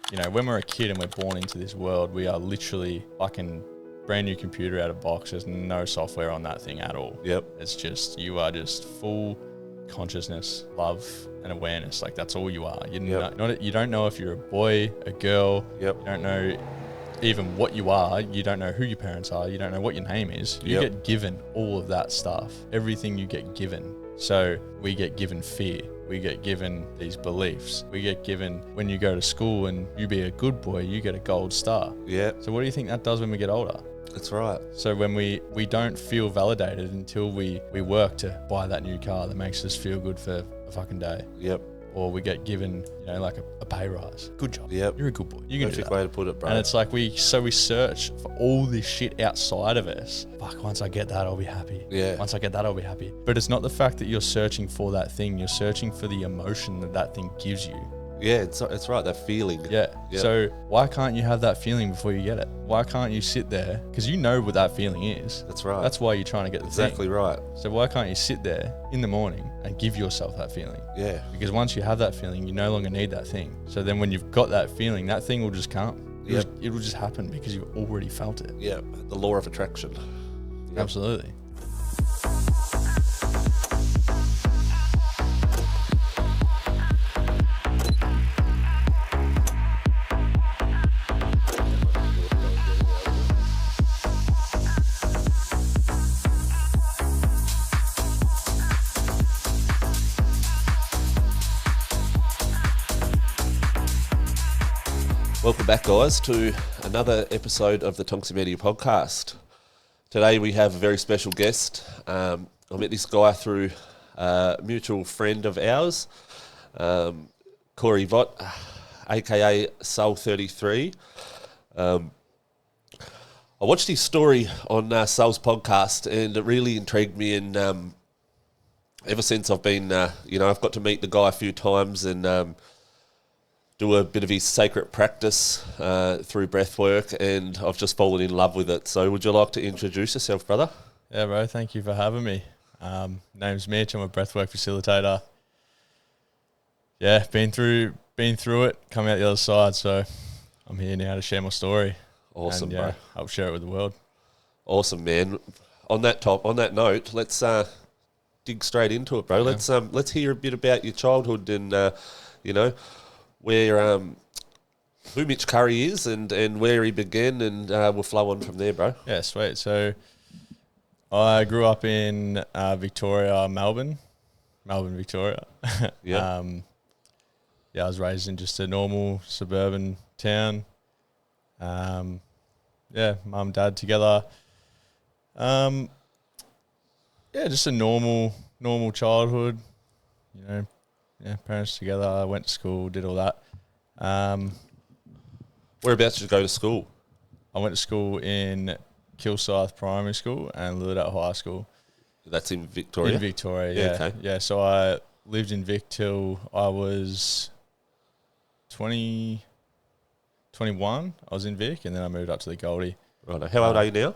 You know, when we're a kid and we're born into this world, we are literally fucking brand new computer out of box. There's no software on that thing at all. Yep. It's just, you are just full consciousness, love and awareness. Like, that's all you are. You don't know if you're a boy, a girl. Yep. You don't know even what you are. You don't know who your parents are. You don't know what your name is. You get given all of that stuff. Everything you get given. So we get given fear. We get given these beliefs. We get given, when you go to school and you be a good boy, you get a gold star. Yeah. So what do you think that does when we get older? That's right. So when we don't feel validated until we work to buy that new car that makes us feel good for a fucking day. Yep. Or we get given, like a pay rise. Good job. Yep. You're a good boy. You can do Perfect that. way to put it, bro. And it's like we search for all this shit outside of us. Fuck, once I get that, I'll be happy. Yeah. Once I get that, I'll be happy. But it's not the fact that you're searching for that thing. You're searching for the emotion that thing gives you. Yeah, it's right, that feeling. Yeah. Yep. So why can't you have that feeling before you get it? Why can't you sit there? Because you know what that feeling is. That's right. That's why you're trying to get the exactly thing. right. So why can't you sit there in the morning and give yourself that feeling? Yeah. Because once you have that feeling, you no longer need that thing. So then when you've got that feeling, that thing will just come. It will just happen because you've already felt it. Yeah. The law of attraction. Yep. Absolutely. Welcome back, guys, to another episode of the Tonksy Media Podcast. Today we have a very special guest. I met this guy through a mutual friend of ours, Corey Vott, aka Soul33. I watched his story on Soul's podcast, and it really intrigued me. And ever since I've been, I've got to meet the guy a few times and do a bit of his sacred practice through breathwork, and I've just fallen in love with it. So would you like to introduce yourself, brother? Yeah, bro. Thank you for having me. Name's Mitch. I'm a breathwork facilitator. Yeah, been through it, come out the other side. So I'm here now to share my story. Awesome, and, bro. Help share it with the world. Awesome, man. On that note, let's dig straight into it, bro. Yeah. Let's hear a bit about your childhood and where who Mitch Currie is and where he began, and we'll flow on from there, bro. Yeah, sweet. So I grew up in Victoria, Melbourne, Victoria. Yeah. I was raised in just a normal suburban town. Mum, dad together. Just a normal childhood, parents together. I went to school, did all that. Whereabouts did you go to school? I went to school in Kilsyth Primary School and Lillooet High School. That's in Victoria? In Victoria, yeah. Okay. Yeah, so I lived in Vic till I was 21. I was in Vic, and then I moved up to the Goldie. Right. How old are you now?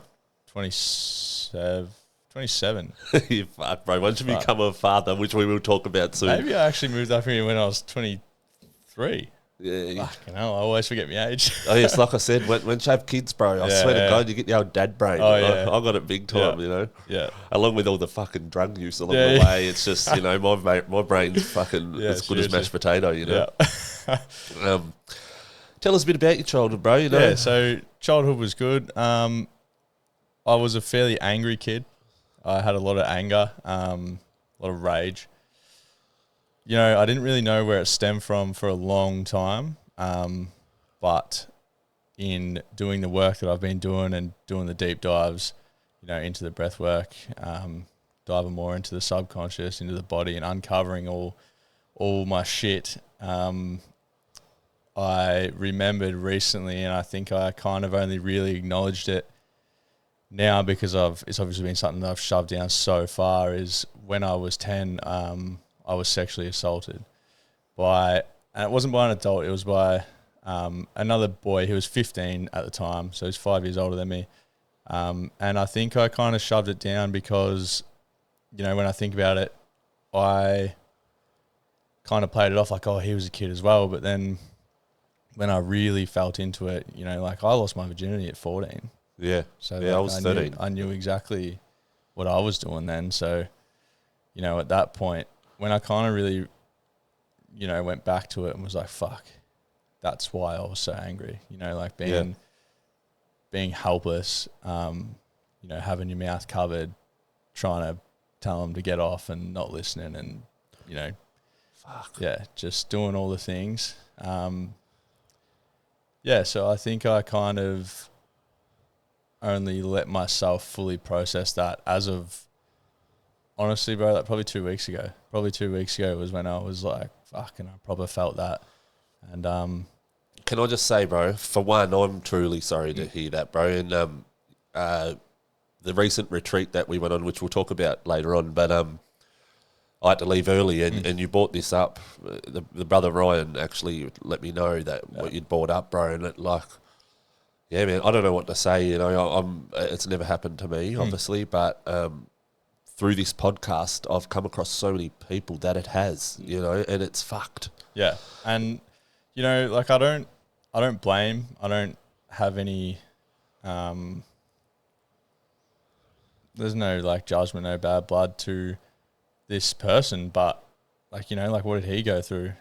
27. You fuck, bro. Once you become a father, which we will talk about soon. Maybe I actually moved up here when I was 23. Yeah. Fucking hell, I always forget my age. Oh, yes, like I said, when you have kids, bro, I swear to God, you get the old dad brain. Oh, yeah. I got it big time, Yeah. Along with all the fucking drug use along the way. It's just, my brain's fucking as good as mashed potato, Yeah. Tell us a bit about your childhood, bro. Yeah, so childhood was good. I was a fairly angry kid. I had a lot of anger, a lot of rage. I didn't really know where it stemmed from for a long time, but in doing the work that I've been doing and doing the deep dives, into the breath work, diving more into the subconscious, into the body, and uncovering all my shit, I remembered recently, and I think I kind of only really acknowledged it now because it's obviously been something that I've shoved down so far, is when I was 10, I was sexually assaulted and it wasn't by an adult, it was by another boy who was 15 at the time, so he's 5 years older than me. And I think I kind of shoved it down because, when I think about it, I kind of played it off like, oh, he was a kid as well. But then when I really felt into it, you know, like I lost my virginity at 14. Yeah. So yeah, like I was 13. I knew exactly what I was doing then. So, you know, at that point, when I kind of really, you know, went back to it and was like, fuck, that's why I was so angry. You know, like being helpless, you know, having your mouth covered, trying to tell them to get off and not listening and, you know, just doing all the things. So I think I kind of only let myself fully process that as of, honestly, bro, like probably 2 weeks ago. Probably 2 weeks ago was when I was like, fuck, and I probably felt that. And can I just say, bro, for one, I'm truly sorry to hear that, bro. And the recent retreat that we went on, which we'll talk about later on, but I had to leave early, and you brought this up. The brother Ryan actually let me know that what you'd brought up, bro, and it like, yeah, man, I don't know what to say. You know, it's never happened to me, obviously, but through this podcast, I've come across so many people that it has, you know, and it's fucked. Yeah, and you know, like I don't blame. I don't have any. There's no like judgment, no bad blood to this person, but like, you know, like what did he go through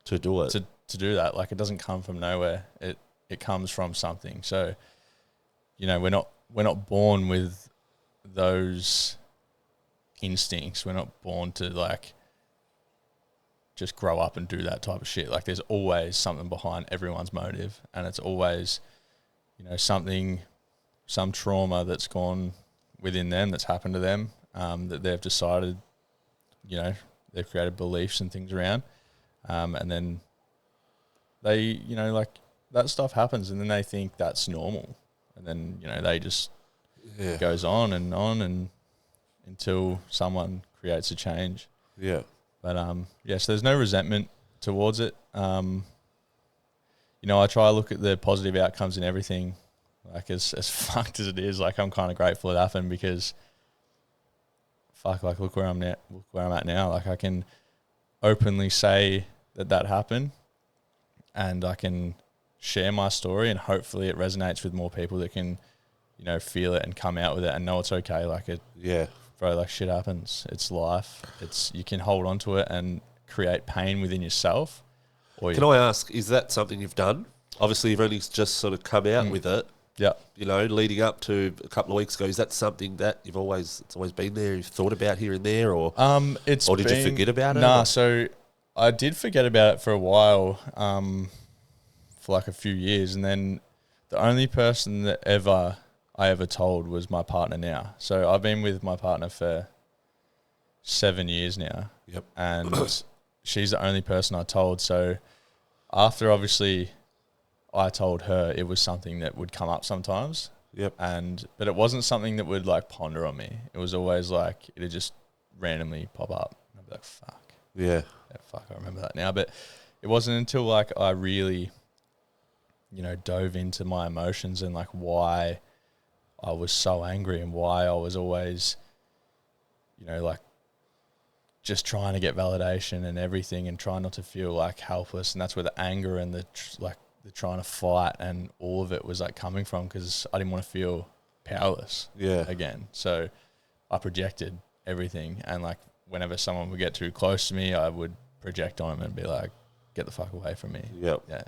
to do it, to do that? Like it doesn't come from nowhere. It comes from something. So, you know, we're not born with those instincts. We're not born to like just grow up and do that type of shit. Like there's always something behind everyone's motive, and it's always, you know, some trauma that's gone within them, that's happened to them, that they've decided, you know, they've created beliefs and things around, and then they, you know, like that stuff happens, and then they think that's normal, and then, you know, they just goes on and until someone creates a change. Yeah. But so there's no resentment towards it. You know, I try to look at the positive outcomes in everything. Like as fucked as it is, like I'm kind of grateful it happened because, fuck, like look where I'm at now. Like I can openly say that happened, and I can share my story, and hopefully it resonates with more people that can, you know, feel it and come out with it and know it's okay. Like it, bro, like shit happens. It's life. You can hold on to it and create pain within yourself. Can I ask, is that something you've done? Obviously, you've only just sort of come out with it. Yeah. You know, leading up to a couple of weeks ago, is that something that it's always been there, you've thought about here and there, or or did you forget about it? Nah, so I did forget about it for a while, for like a few years, and then the only person that I ever told was my partner now. So I've been with my partner for 7 years now. Yep. And she's the only person I told. So after obviously I told her, it was something that would come up sometimes. Yep. But it wasn't something that would like ponder on me. It was always like, it'd just randomly pop up. And I'd be like, fuck. Yeah, fuck, I remember that now. But it wasn't until like I really, you know, dove into my emotions and like why I was so angry and why I was always, you know, like just trying to get validation and everything and trying not to feel like helpless. And that's where the anger and the trying to fight and all of it was like coming from, because I didn't want to feel powerless again. So I projected everything, and like whenever someone would get too close to me, I would project on them and be like, get the fuck away from me. Yep. Yeah.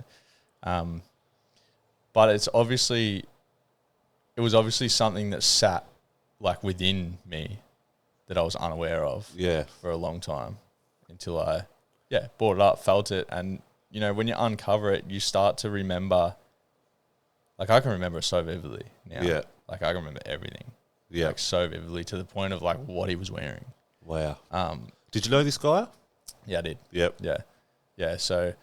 But it was obviously something that sat like within me that I was unaware of for a long time until I brought it up, felt it. And, you know, when you uncover it, you start to remember, like I can remember it so vividly now. Yeah. Like I can remember everything. Yeah. Like so vividly to the point of like what he was wearing. Wow. Did you know this guy? Yeah, I did. Yep. Yeah. Yeah. So,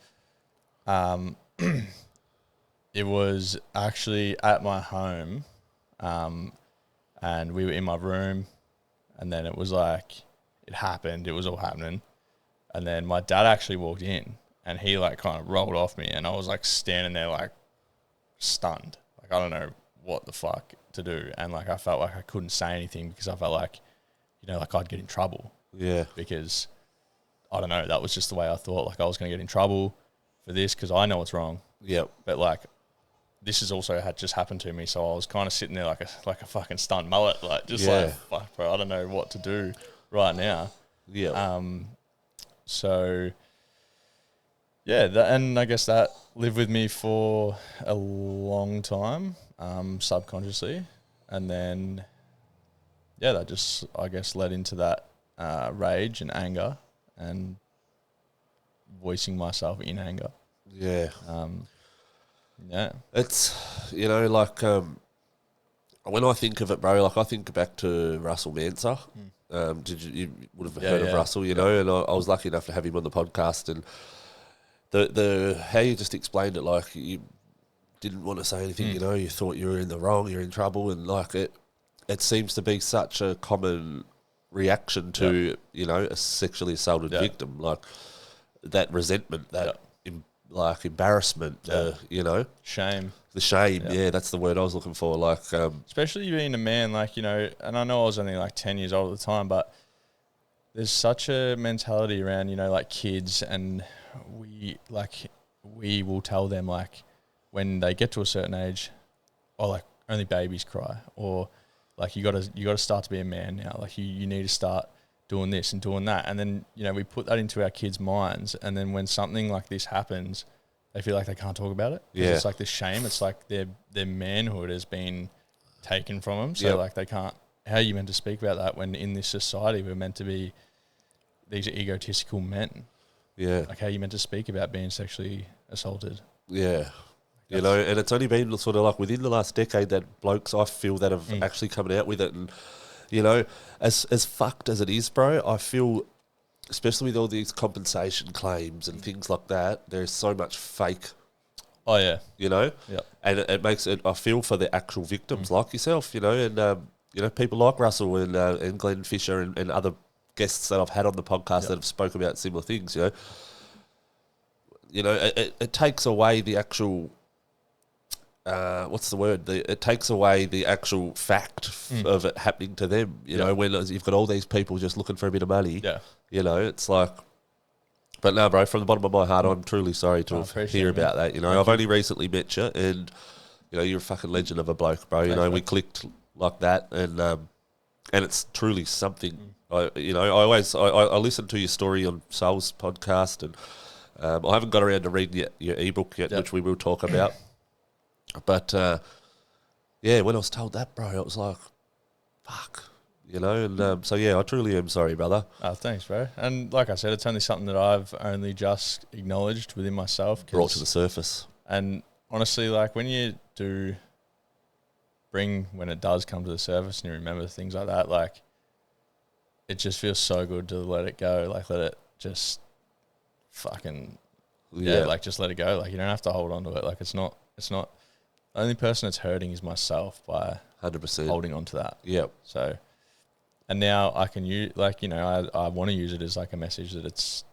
it was actually at my home, and we were in my room, and then it was like, it happened. It was all happening. And then my dad actually walked in, and he like kind of rolled off me, and I was like standing there like stunned. Like, I don't know what the fuck to do. And like, I felt like I couldn't say anything because I felt like, you know, like I'd get in trouble. Yeah. Because I don't know, that was just the way I thought. Like I was going to get in trouble for this because I know what's wrong. Yep. But like, this has also just happened to me, so I was kind of sitting there like a fucking stunned mullet, like like, fuck, bro, I don't know what to do right now. Yeah. So yeah, and I guess that lived with me for a long time, subconsciously, and then that just, I guess, led into that rage and anger and voicing myself in anger. Yeah. Yeah. It's, like, when I think of it, bro, like I think back to Russell Manser. You would have heard of Russell, and I was lucky enough to have him on the podcast, and the how you just explained it, like you didn't want to say anything, you thought you were in the wrong, you're in trouble, and like it seems to be such a common reaction to, a sexually assaulted victim, like that resentment, that like embarrassment, Shame. the shame. Yeah, that's the word I was looking for. Like, especially being a man, like, and I know I was only like 10 years old at the time, but there's such a mentality around, like kids, and we will tell them, like, when they get to a certain age, like only babies cry, or like you gotta start to be a man now. Like you need to start doing this and doing that. And then, we put that into our kids' minds. And then when something like this happens, they feel like they can't talk about it. Yeah. It's like this shame. It's like their manhood has been taken from them. So like they can't, how are you meant to speak about that when in this society we're meant to be these egotistical men? Yeah. Like how are you meant to speak about being sexually assaulted? Yeah. And it's only been sort of like within the last decade that blokes, I feel, that have actually come out with it. And, as fucked as it is, bro, I feel, especially with all these compensation claims and things like that, there's so much fake. Oh, yeah. And it makes it, I feel for the actual victims like yourself, and, people like Russell and Glenn Fisher and other guests that I've had on the podcast that have spoken about similar things, it takes away the actual, what's the word? It takes away the actual fact of it happening to them. When you've got all these people just looking for a bit of money. Yeah. It's like. But no, bro. From the bottom of my heart, I'm truly sorry to hear about that. I've only recently met you, and you're a fucking legend of a bloke, bro. Thanks, we clicked like that, and it's truly something. I listened to your story on Soul's podcast, and I haven't got around to reading your ebook yet, which we will talk about. But, when I was told that, bro, it was like, fuck, and so, I truly am sorry, brother. Oh, thanks, bro. And like I said, it's only something that I've only just acknowledged within myself. Brought to the surface. And honestly, like when you do when it does come to the surface and you remember things like that, like it just feels so good to let it go, like let it just fucking, like just let it go. Like you don't have to hold on to it. Like it's not, the only person that's hurting is myself by 100% holding on to that. Yep. So, and now I can use, like, I want to use it as like a message that it's,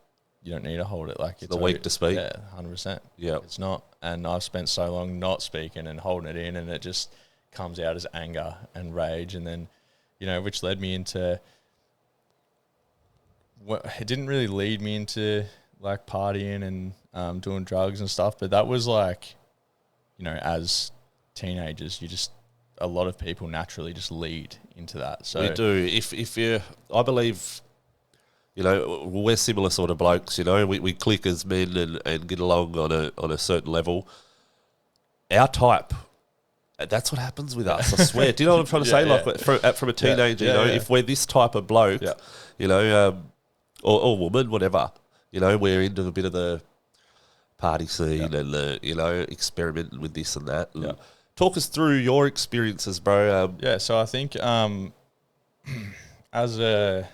you don't need to hold it. Like it's the weak to speak. Yeah, 100%. Yeah. It's not. And I've spent so long not speaking and holding it in, and it just comes out as anger and rage. And then, which led me into, it didn't really lead me into like partying and doing drugs and stuff, but that was like, as teenagers, a lot of people naturally just lead into that. So we do. If you, I believe, we're similar sort of blokes. We click as men and get along on a certain level. Our type, that's what happens with us. I swear. Do you know what I'm trying to say? Like from a teenager, if we're this type of bloke, or woman, whatever, we're into a bit of the party scene and the, experimenting with this and that. And talk us through your experiences, bro. So I think as a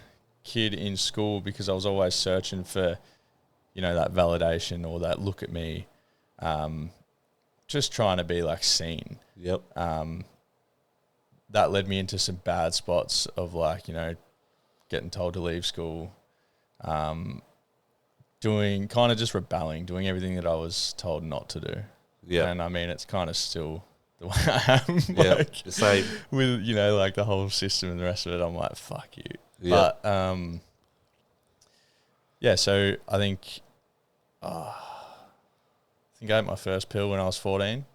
kid in school, because I was always searching for, that validation or that look at me, just trying to be like seen. Yep. That led me into some bad spots of like, getting told to leave school, doing kind of just rebelling, doing everything that I was told not to do. Yeah. And I mean, it's kind of still the way I am. Yeah. Like, the same. With, like the whole system and the rest of it, I'm like, fuck you. Yeah. But, so I think, think I ate my first pill when I was 14.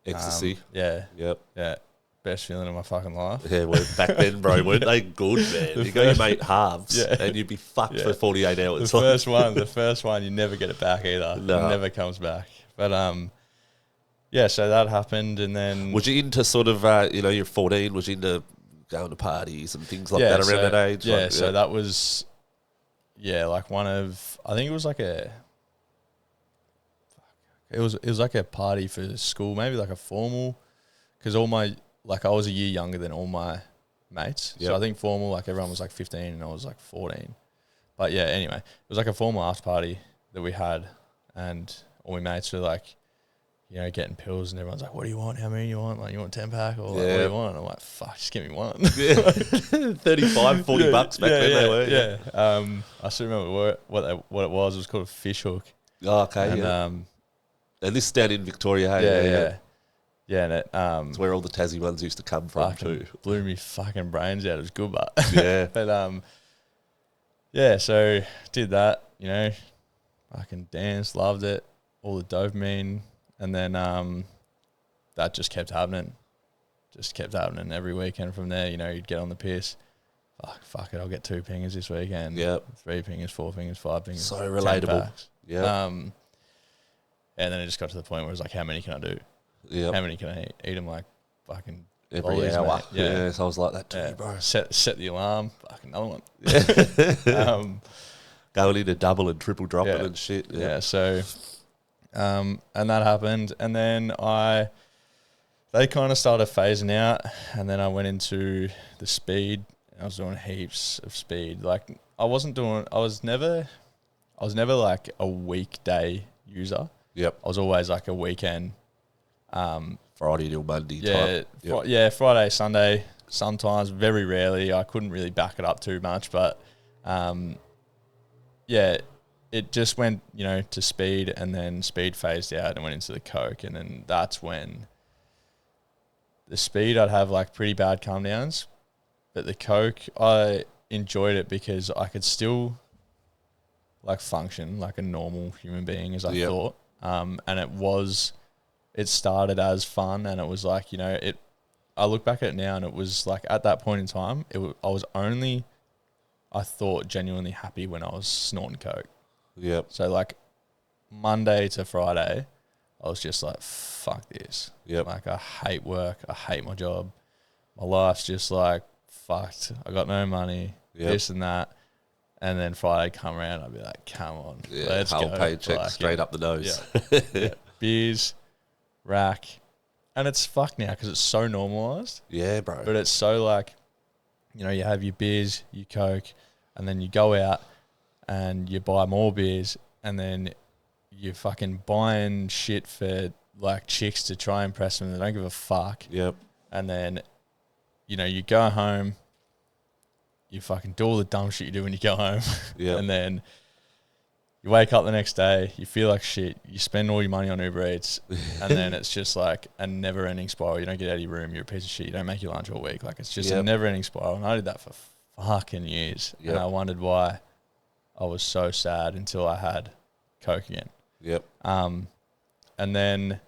Ecstasy. Yeah. Yep. Yeah. Best feeling of my fucking life. Yeah, well, back then, bro, weren't they good, man? You got your mate halves, and you'd be fucked for 48 hours. The first one, you never get it back either. No. It never comes back. But yeah, so that happened, and then Was you into sort of, you're 14, was you into going to parties and things like that around that age? Yeah, like, so that was, like one of, I think it was like it was like a party for school, maybe like a formal, because I was a year younger than all my mates. Yep. So I think formal, like everyone was like 15 and I was like 14. But yeah, anyway, it was like a formal after party that we had, and all my mates were like, getting pills, and everyone's like, what do you want? How many you want? Like, you want 10-pack? Or like, what do you want? I'm like, fuck, just give me one. Yeah. 35, 40 bucks back then they were. Yeah. I still remember what it was. It was called a fish hook. Oh, okay, and, and this is down in Victoria, hey? Yeah. Yeah, and it it's where all the Tassie ones used to come from too. Blew me fucking brains out. It was good, but yeah. But yeah. So did that. Fucking danced, loved it. All the dopamine, and then that just kept happening. Just kept happening every weekend from there. You'd get on the piss. Fuck it, I'll get 2 pingers this weekend. Yep. 3 pingers, 4 pingers, 5 pingers. So relatable. Yeah. And then it just got to the point where it was like, how many can I do? Yeah. How many can I eat? Eat them like fucking every volleys, hour. Mate. Yeah. So I was like that too, bro. Set the alarm. Fucking another one. Going into double and triple dropping and shit. Yeah. So, and that happened, and then they kind of started phasing out, and then I went into the speed. I was doing heaps of speed. Like I was never like a weekday user. Yep. I was always like a weekend. Friday till Monday type. Friday, Sunday, sometimes, very rarely. I couldn't really back it up too much, but it just went, to speed, and then speed phased out and went into the coke, and then that's when the speed I'd have like pretty bad come downs, but the coke I enjoyed it because I could still like function like a normal human being as I thought, and it started as fun, and it was like, I look back at it now, and it was like at that point in time, I was only, I thought, genuinely happy when I was snorting coke. Yep. So like Monday to Friday, I was just like, fuck this. Yep. Like I hate work. I hate my job. My life's just like fucked. I got no money, this and that. And then Friday come around, I'd be like, come on, let's whole go. paycheck like, straight up the nose. Yeah. Beers, rack. And it's fucked now because it's so normalised. Yeah, bro. But it's so like, you have your beers, your coke, and then you go out and you buy more beers, and then you're fucking buying shit for like chicks to try and impress them. They don't give a fuck. Yep. And then, you go home, you fucking do all the dumb shit you do when you go home. Yep. And then you wake up the next day, you feel like shit, you spend all your money on Uber Eats, and then it's just like a never-ending spiral. You don't get out of your room, you're a piece of shit, you don't make your lunch all week. Like, it's just a never-ending spiral. And I did that for fucking years. Yep. And I wondered why I was so sad until I had coke again. Yep. And then,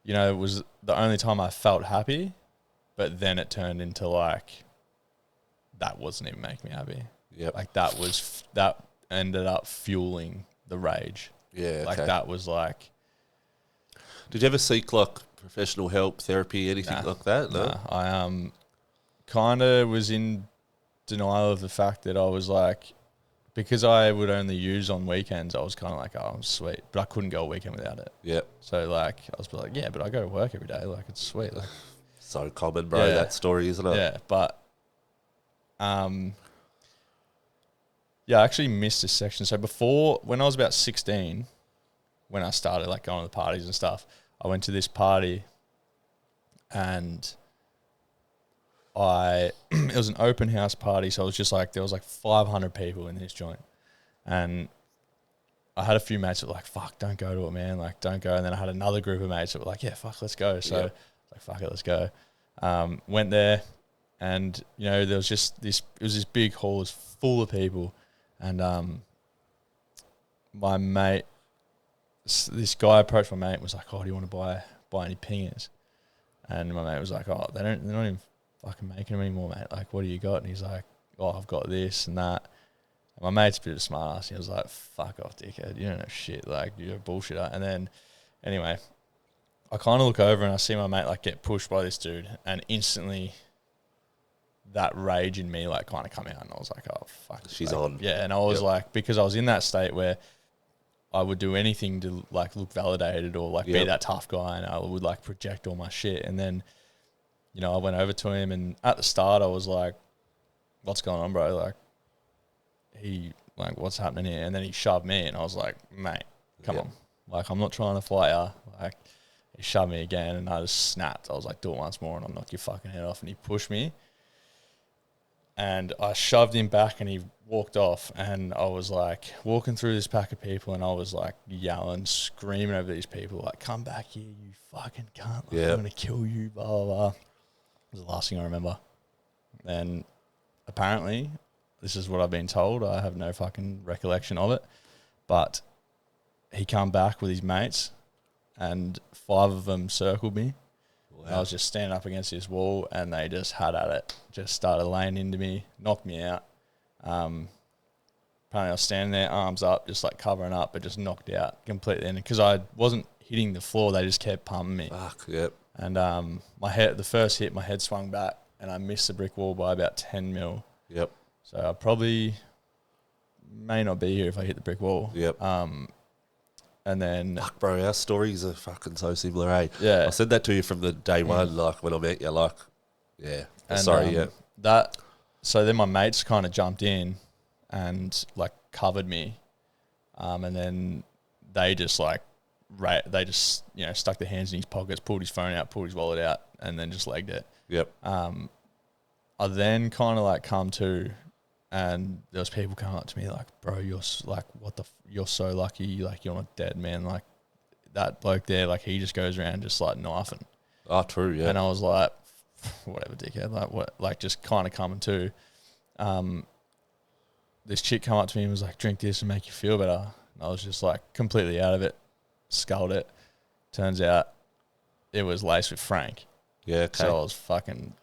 it was the only time I felt happy, but then it turned into like, that wasn't even making me happy. Yep. Like that ended up fueling the rage. Yeah. Like that was like. Did you ever seek like professional help, therapy, anything like that? No. Nah, I kind of was in denial of the fact that I was like, because I would only use on weekends, I was kind of like, oh, I'm sweet. But I couldn't go a weekend without it. Yep. So like, I was like, yeah, but I go to work every day. Like, it's sweet. Like, so common, bro, that story, isn't it? Yeah, but I actually missed a section. So before, when I was about 16, when I started like going to the parties and stuff, I went to this party, and it was an open house party. So it was just like, there was like 500 people in this joint, and I had a few mates that were like, fuck, don't go to it, man. Like, don't go. And then I had another group of mates that were like, yeah, fuck, let's go. So like, fuck it, let's go. Went there, and there was just this. It was this big hall, it was full of people, and my mate this guy approached my mate and was like, "Oh, do you want to buy any pingers?" And my mate was like, "Oh, they're not even fucking making them anymore, mate. Like, what do you got?" And he's like, "Oh, I've got this and that." And my mate's a bit of a smart ass. He was like, "Fuck off, dickhead. You don't know shit. Like, you're a bullshitter." And then, anyway, I kind of look over and I see my mate like get pushed by this dude, and instantly that rage in me like kind of come out, and I was like, "Oh fuck, she's like, on." Yeah, and I was like, because I was in that state where I would do anything to like look validated or like be that tough guy, and I would like project all my shit. And then, you know, I went over to him, and at the start I was like, "What's going on, bro? Like, what's happening here?" And then he shoved me, and I was like, "Mate, come on. Like, I'm not trying to fight ya." Like, he shoved me again, and I just snapped. I was like, "Do it once more and I'll knock your fucking head off." And he pushed me, and I shoved him back, and he walked off. And I was like walking through this pack of people, and I was like yelling, screaming over these people, like, "Come back here, you fucking cunt. Like, I'm going to kill you, blah, blah, blah." It was the last thing I remember. And apparently, this is what I've been told. I have no fucking recollection of it. But he come back with his mates, and 5 of them circled me. Wow. I was just standing up against this wall, and they just had at it. Just started laying into me, knocked me out. Apparently I was standing there, arms up, just like covering up, but just knocked out completely. And because I wasn't hitting the floor, they just kept pumping me. Fuck, yep. And my head, the first hit, my head swung back, and I missed the brick wall by about 10 mil. Yep. So I probably may not be here if I hit the brick wall. Yep. And then... Fuck, bro, our stories are fucking so similar, eh? Yeah. I said that to you from the day one, like, when I met you, like, yeah. And, sorry, yeah. So then my mates kind of jumped in and, like, covered me. And then they just, like, you know, stuck their hands in his pockets, pulled his phone out, pulled his wallet out, and then just legged it. Yep. I then kind of, like, come to... And there was people coming up to me like, "Bro, you're like, you're so lucky. Like, you're not dead, man. Like, that bloke there, like, he just goes around just like knifing." Oh, true, yeah. And I was like, "Whatever, dickhead." Like, what? Like, just kind of coming to. This chick come up to me and was like, "Drink this and make you feel better." And I was just like completely out of it, sculled it. Turns out it was laced with Frank. Yeah, okay. So I was fucking.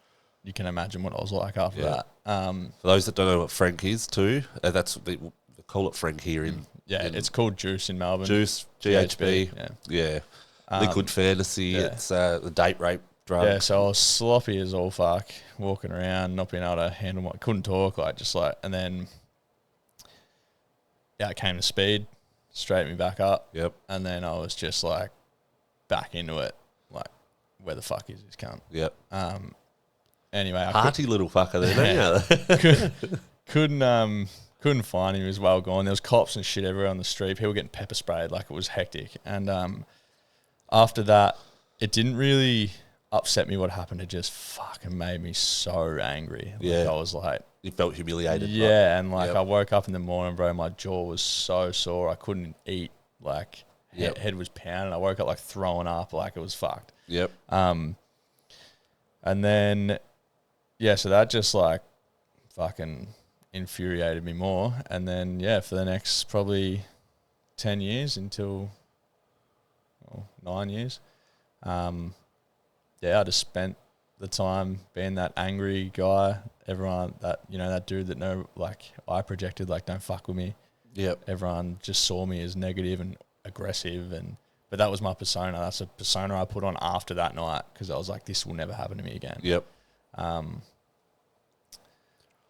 You can imagine what I was like after that. For those that don't know what Frank is too, they call it Frank here in... it's called Juice in Melbourne. Juice, GHB. Yeah. Liquid fantasy. Yeah. It's the date rape drug. Yeah, so I was sloppy as all fuck, walking around, not being able to handle my... Couldn't talk, like, just like... And then, it came to speed, straightened me back up. Yep. And then I was just, like, back into it. Like, where the fuck is this cunt? Yep. Anyway, hearty little fucker there, don't you? Couldn't find him. He was well gone. There was cops and shit everywhere on the street. People getting pepper sprayed. Like, it was hectic. And after that, it didn't really upset me what happened. It just fucking made me so angry. Like, I was like... You felt humiliated. Yeah, and like I woke up in the morning, bro, my jaw was so sore. I couldn't eat. Like, head was pounding. I woke up like throwing up. Like, it was fucked. Yep. And then... Yeah, so that just, like, fucking infuriated me more. And then, for the next probably 10 years until 9 years, I just spent the time being that angry guy. Everyone, that dude that I projected, like, don't fuck with me. Yep. Everyone just saw me as negative and aggressive. But that was my persona. That's a persona I put on after that night because I was like, this will never happen to me again. Yep. And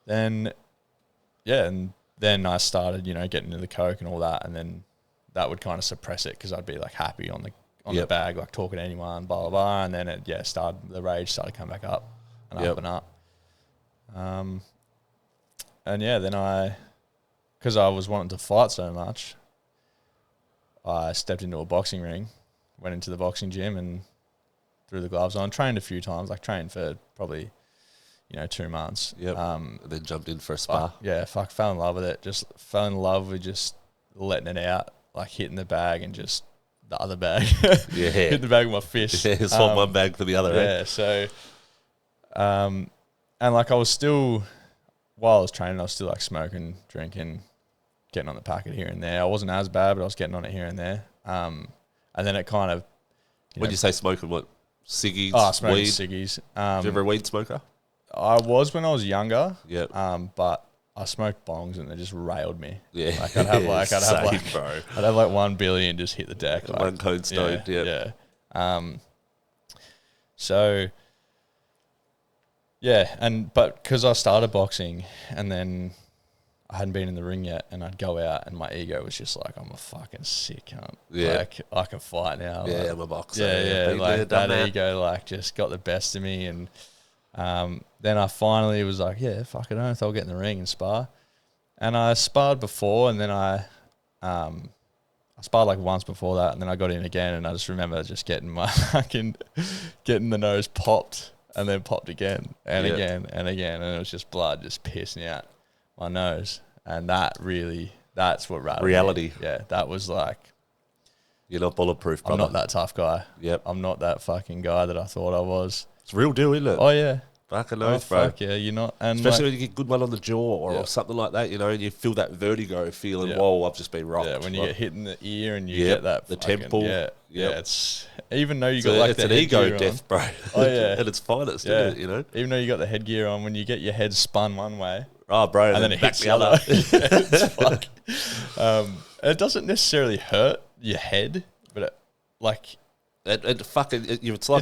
then I started, getting into the coke and all that, and then that would kind of suppress it because I'd be like happy on the bag, like talking to anyone, blah blah blah, and then the rage started coming back up and up and up. Then because I was wanting to fight so much, I stepped into a boxing ring, went into the boxing gym and threw the gloves on, trained a few times, like trained for probably 2 months. Yep. Then jumped in for a spa. Fell in love with it. Just fell in love with just letting it out, like hitting the bag and just the other bag. Hit the bag with my fist. Yeah, swap one bag for the other. Yeah, so, and like I was still, while I was training, I was still like smoking, drinking, getting on the packet here and there. I wasn't as bad, but I was getting on it here and there. And then it kind of... When you say smoking, what? Ciggies, smoking weed? ciggies. Did you ever a weed smoker? I was when I was younger. Yep. But I smoked bongs and they just railed me. Yeah. Like I'd have like 1 billion just hit the deck. Like, one cone stoned, yeah. So, yeah, but because I started boxing and then I hadn't been in the ring yet, and I'd go out and my ego was just like, I'm a fucking sick cunt. Yeah. Like, I can fight now. Yeah, like, I'm a boxer. Yeah, Been like there, done that that. ego like just got the best of me, and then I finally was like, yeah, fuck it, I don't know if I'll get in the ring and spar. And I sparred before, and then I sparred like once before that, and then I got in again, and I just remember just getting the nose popped, and then popped again, and again, and again, and it was just blood just pissing out my nose. And that's what rattled Reality. me. Yeah, that was like, you're not bulletproof, brother. I'm not that tough guy. Yep. I'm not that fucking guy that I thought I was. It's a real deal, isn't it? Oh, yeah. Fucking oath, bro. Fuck yeah, you're not. And especially when you get a good one on the jaw or something like that, and you feel that vertigo feeling, whoa, I've just been rocked. Yeah, when you get hit in the ear and you get that the fucking, temple. Yeah, it's, even though you got like it's an ego death, bro. Oh, yeah. At its finest, isn't it, Even though you got the headgear on, when you get your head spun one way. Oh, bro, and then it hits the other. It's fuck. It doesn't necessarily hurt your head, but it's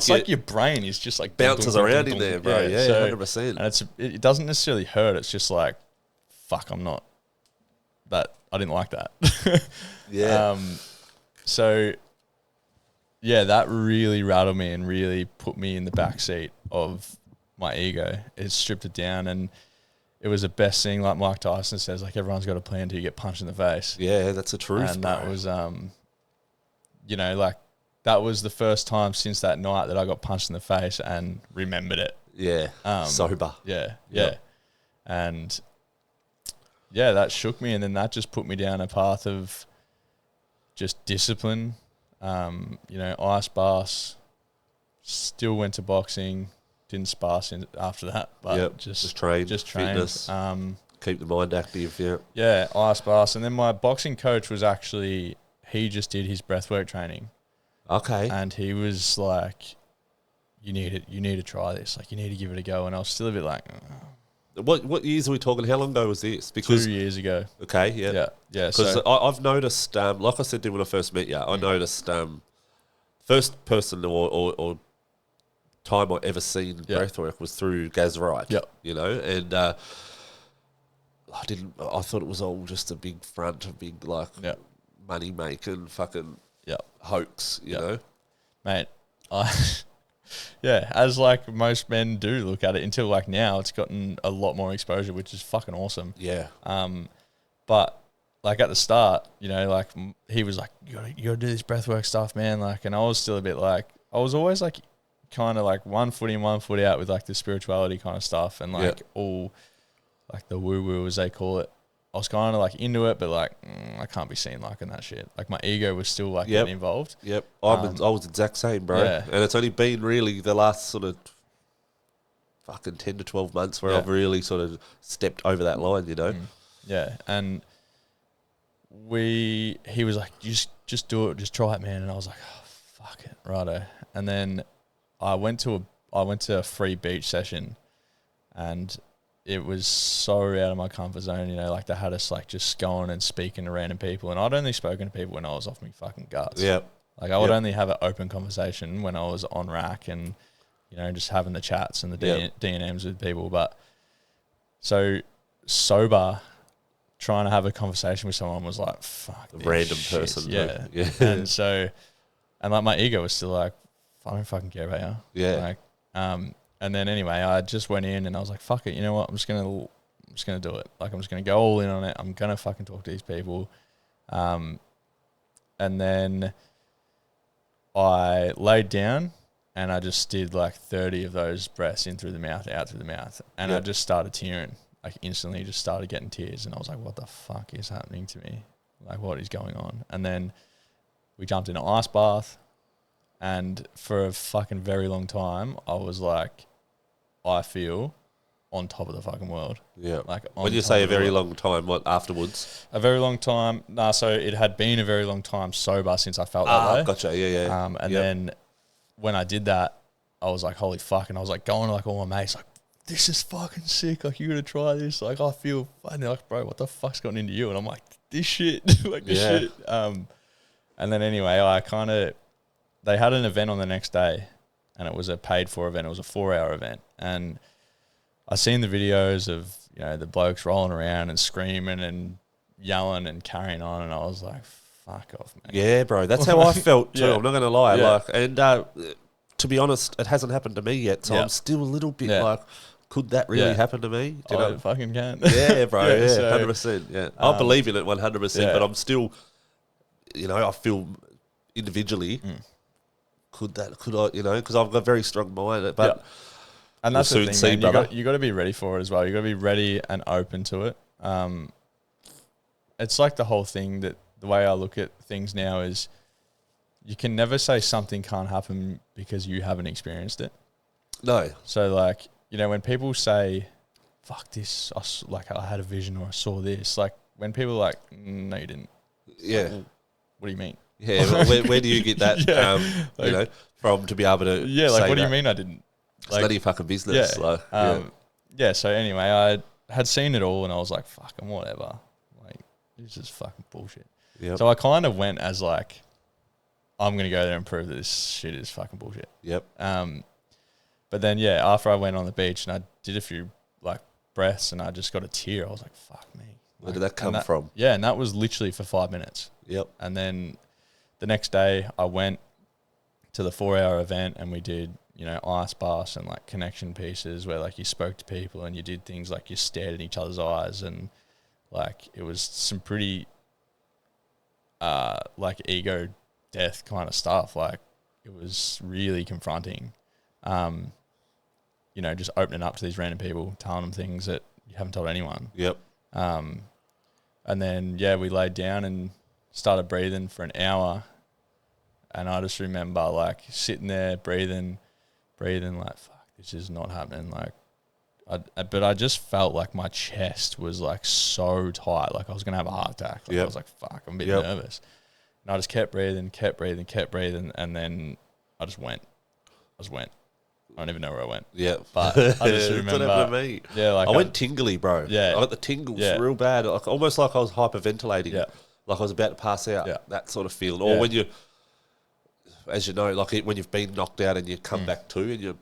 like your brain is just like bounces around in there, bro. Yeah, 100%. And it doesn't necessarily hurt. It's just like, fuck, I'm not that. I didn't like that. Yeah. So, yeah, that really rattled me and really put me in the backseat of my ego. It stripped it down, and it was the best thing. Like Mike Tyson says, like everyone's got a plan till you get punched in the face. Yeah, that's the truth. And bro. that was, like that was the first time since that night that I got punched in the face and remembered it. Yeah, sober. Yeah. And yeah, that shook me, and then that just put me down a path of just discipline. Ice baths. Still went to boxing. Didn't spar after that, but just train, fitness, keep the mind active. Yeah, ice baths, and then my boxing coach was actually, he just did his breathwork training. Okay, and he was like, "You need to try this. Like, you need to give it a go." And I was still a bit like, What years are we talking? How long ago was this? Because 2 years ago. Okay, yeah. Because I've noticed, like I said to you when I first met you, I noticed first person or time I ever seen breathwork was through Gaz Wright. Yep. And I thought it was all just a big front, a big money making fucking hoax, you know, mate. As like most men do look at it, until like now it's gotten a lot more exposure, which is fucking awesome. Yeah. But like at the start, like he was like, you gotta do this breathwork stuff, man. Like, and I was still a bit like, I was always like, kind of like 1 foot in, 1 foot out with like the spirituality kind of stuff, and like all like the woo woo as they call it. I was kind of like into it, but like I can't be seen liking that shit. Like my ego was still like getting involved. Yep, I was the exact same, bro. Yeah. And it's only been really the last sort of fucking 10 to 12 months where I've really sort of stepped over that line, Yeah, and he was like, just do it, just try it, man. And I was like, oh, fuck it, righto. And then I went to a free beach session, and it was so out of my comfort zone, like they had us like just going and speaking to random people, and I'd only spoken to people when I was off my fucking guts. Yeah. Like I would only have an open conversation when I was on rack and, just having the chats and the D&Ms with people. But so sober, trying to have a conversation with someone was like, fuck, a random shit. person. Yeah. And like my ego was still like, I don't fucking care about you. Yeah. Like, and then anyway, I just went in and I was like, fuck it, you know what? I'm just gonna do it. Like I'm just gonna go all in on it. I'm gonna fucking talk to these people. And then I laid down and I just did like 30 of those breaths in through the mouth, out through the mouth. And I just started tearing. Like instantly just started getting tears, and I was like, what the fuck is happening to me? Like what is going on? And then we jumped in an ice bath, and for a fucking very long time I was like, I feel on top of the fucking world. Yeah. Like When you say a very long time, what afterwards? A very long time. Nah, so it had been a very long time sober since I felt that way. Gotcha. Yeah. And then when I did that, I was like, holy fuck. And I was like going to like all my mates, like, this is fucking sick. Like, you got to try this. Like, I feel fun. They're like, bro, what the fuck's gotten into you? And I'm like, this shit. Like, this shit. And then anyway, they had an event on the next day, and it was a paid for event. It was a 4-hour event. And I seen the videos of, you know, the blokes rolling around and screaming and yelling and carrying on. And I was like, fuck off, man. Yeah, bro. That's how I felt too. Yeah. I'm not going to lie. Yeah. Like, and to be honest, it hasn't happened to me yet. So I'm still a little bit like, could that really happen to me? Do you know? It fucking can. Yeah, bro. Yeah, so, 100%. Yeah. I believe in it 100%, but I'm still, you know, I feel individually, could I, you know, because I've got a very strong mind, but and that's the thing, man. You got to be ready for it as well. You got to be ready and open to it. It's like the whole thing that the way I look at things now is you can never say something can't happen because you haven't experienced it. No. So like, you know, when people say, fuck this, I had a vision or I saw this, like when people are like, no, you didn't. Yeah. Like, what do you mean? Yeah. Where do you get that, you know, from to be able to say what do you mean I didn't? It's none of your fucking business. So anyway, I had seen it all and I was like, fucking whatever. Like, this is fucking bullshit. Yep. So I kind of went as like, I'm going to go there and prove that this shit is fucking bullshit. Yep. But then, after I went on the beach and I did a few like breaths and I just got a tear, I was like, fuck me. Where did that come from? Yeah, and that was literally for 5 minutes. Yep. And then the next day I went to the 4-hour event and we did, you know, ice baths and like connection pieces where like you spoke to people and you did things like you stared in each other's eyes and like it was some pretty like ego death kind of stuff. Like it was really confronting. You know, just opening up to these random people, telling them things that you haven't told anyone. Yep. And then, we laid down and started breathing for an hour. And I just remember, like, sitting there, breathing, like, fuck, this is not happening. Like, but I just felt like my chest was, like, so tight. Like, I was going to have a heart attack. Like, I was like, fuck, I'm a bit nervous. And I just kept breathing. And then I just went. I don't even know where I went. Yeah. But I just remember. That's what me. Yeah, like I went tingly, bro. Yeah. I got the tingles real bad. Like, almost like I was hyperventilating. Yeah. Like I was about to pass out. Yeah. That sort of feeling. Or when you, as you know, like when you've been knocked out and you come back to and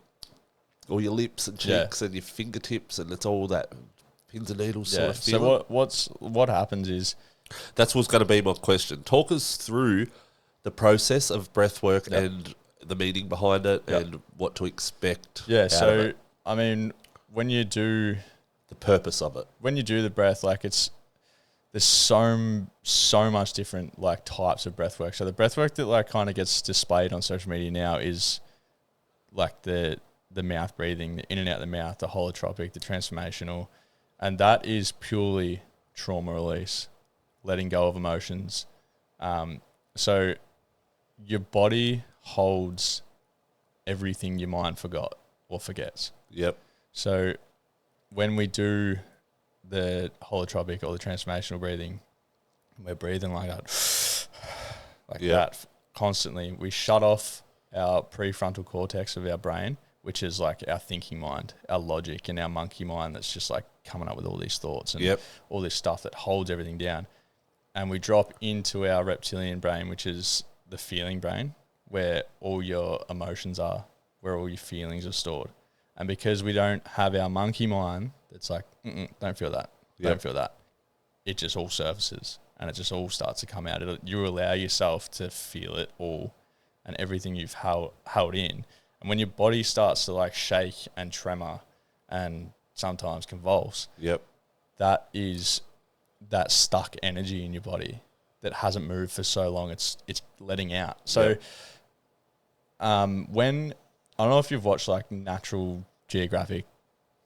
all your lips and cheeks and your fingertips and it's all that pins and needles sort of feeling. So what happens is. That's what's going to be my question. Talk us through the process of breath work and the meaning behind it and what to expect. Yeah, so I mean, when you do the purpose of it, when you do the breath, like there's so much different like types of breath work. So the breath work that like kind of gets displayed on social media now is like the mouth breathing, the in and out the mouth, the holotropic, the transformational, and that is purely trauma release, letting go of emotions. So your body holds everything your mind forgot or forgets. Yep. So when we do the holotropic or the transformational breathing, we're breathing like that, that constantly. We shut off our prefrontal cortex of our brain, which is like our thinking mind, our logic, and our monkey mind that's just like coming up with all these thoughts and all this stuff that holds everything down. And we drop into our reptilian brain, which is the feeling brain, where all your emotions are, where all your feelings are stored. And because we don't have our monkey mind that's like, don't feel that, don't feel that, it just all surfaces and it just all starts to come out. You allow yourself to feel it all and everything you've held in. And when your body starts to like shake and tremor and sometimes convulse, that is that stuck energy in your body that hasn't moved for so long. It's letting out. So when, I don't know if you've watched like Natural Geographic,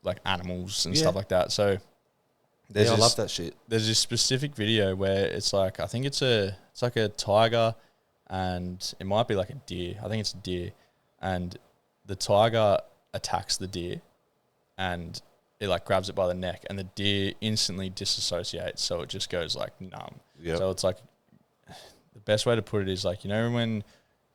like animals and stuff like that. So I love that shit. There's this specific video where it's like, I think it's like a tiger and it might be like a deer. I think it's a deer. And the tiger attacks the deer and it like grabs it by the neck, and the deer instantly disassociates, so it just goes like numb. Yep. So it's like, the best way to put it is like, you know, when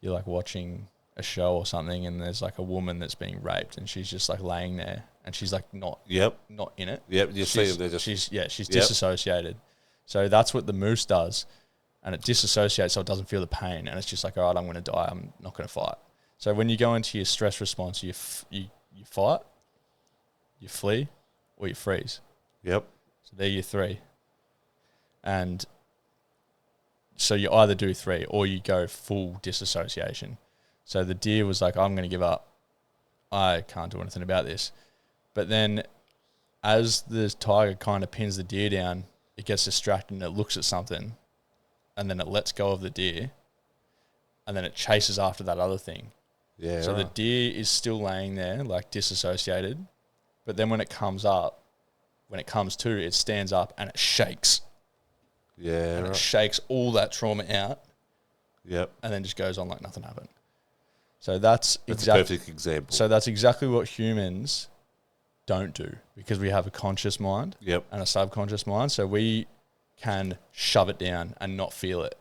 you're like watching a show or something and there's like a woman that's being raped and she's just like laying there and she's like not in it. Yep. You see them, they're just... She's disassociated. So that's what the moose does, and it disassociates so it doesn't feel the pain, and it's just like, all right, I'm going to die, I'm not going to fight. So when you go into your stress response, you fight, you flee, or you freeze. Yep. So they're your three. And so you either do three or you go full disassociation. So the deer was like, I'm going to give up. I can't do anything about this. But then as the tiger kind of pins the deer down, it gets distracted and it looks at something, and then it lets go of the deer, and then it chases after that other thing. Yeah. So the deer is still laying there, like disassociated, but then when it comes to, it stands up and it shakes. Yeah. And it shakes all that trauma out. Yep. And then just goes on like nothing happened. So that's a perfect example. So that's exactly what humans don't do, because we have a conscious mind and a subconscious mind. So we can shove it down and not feel it.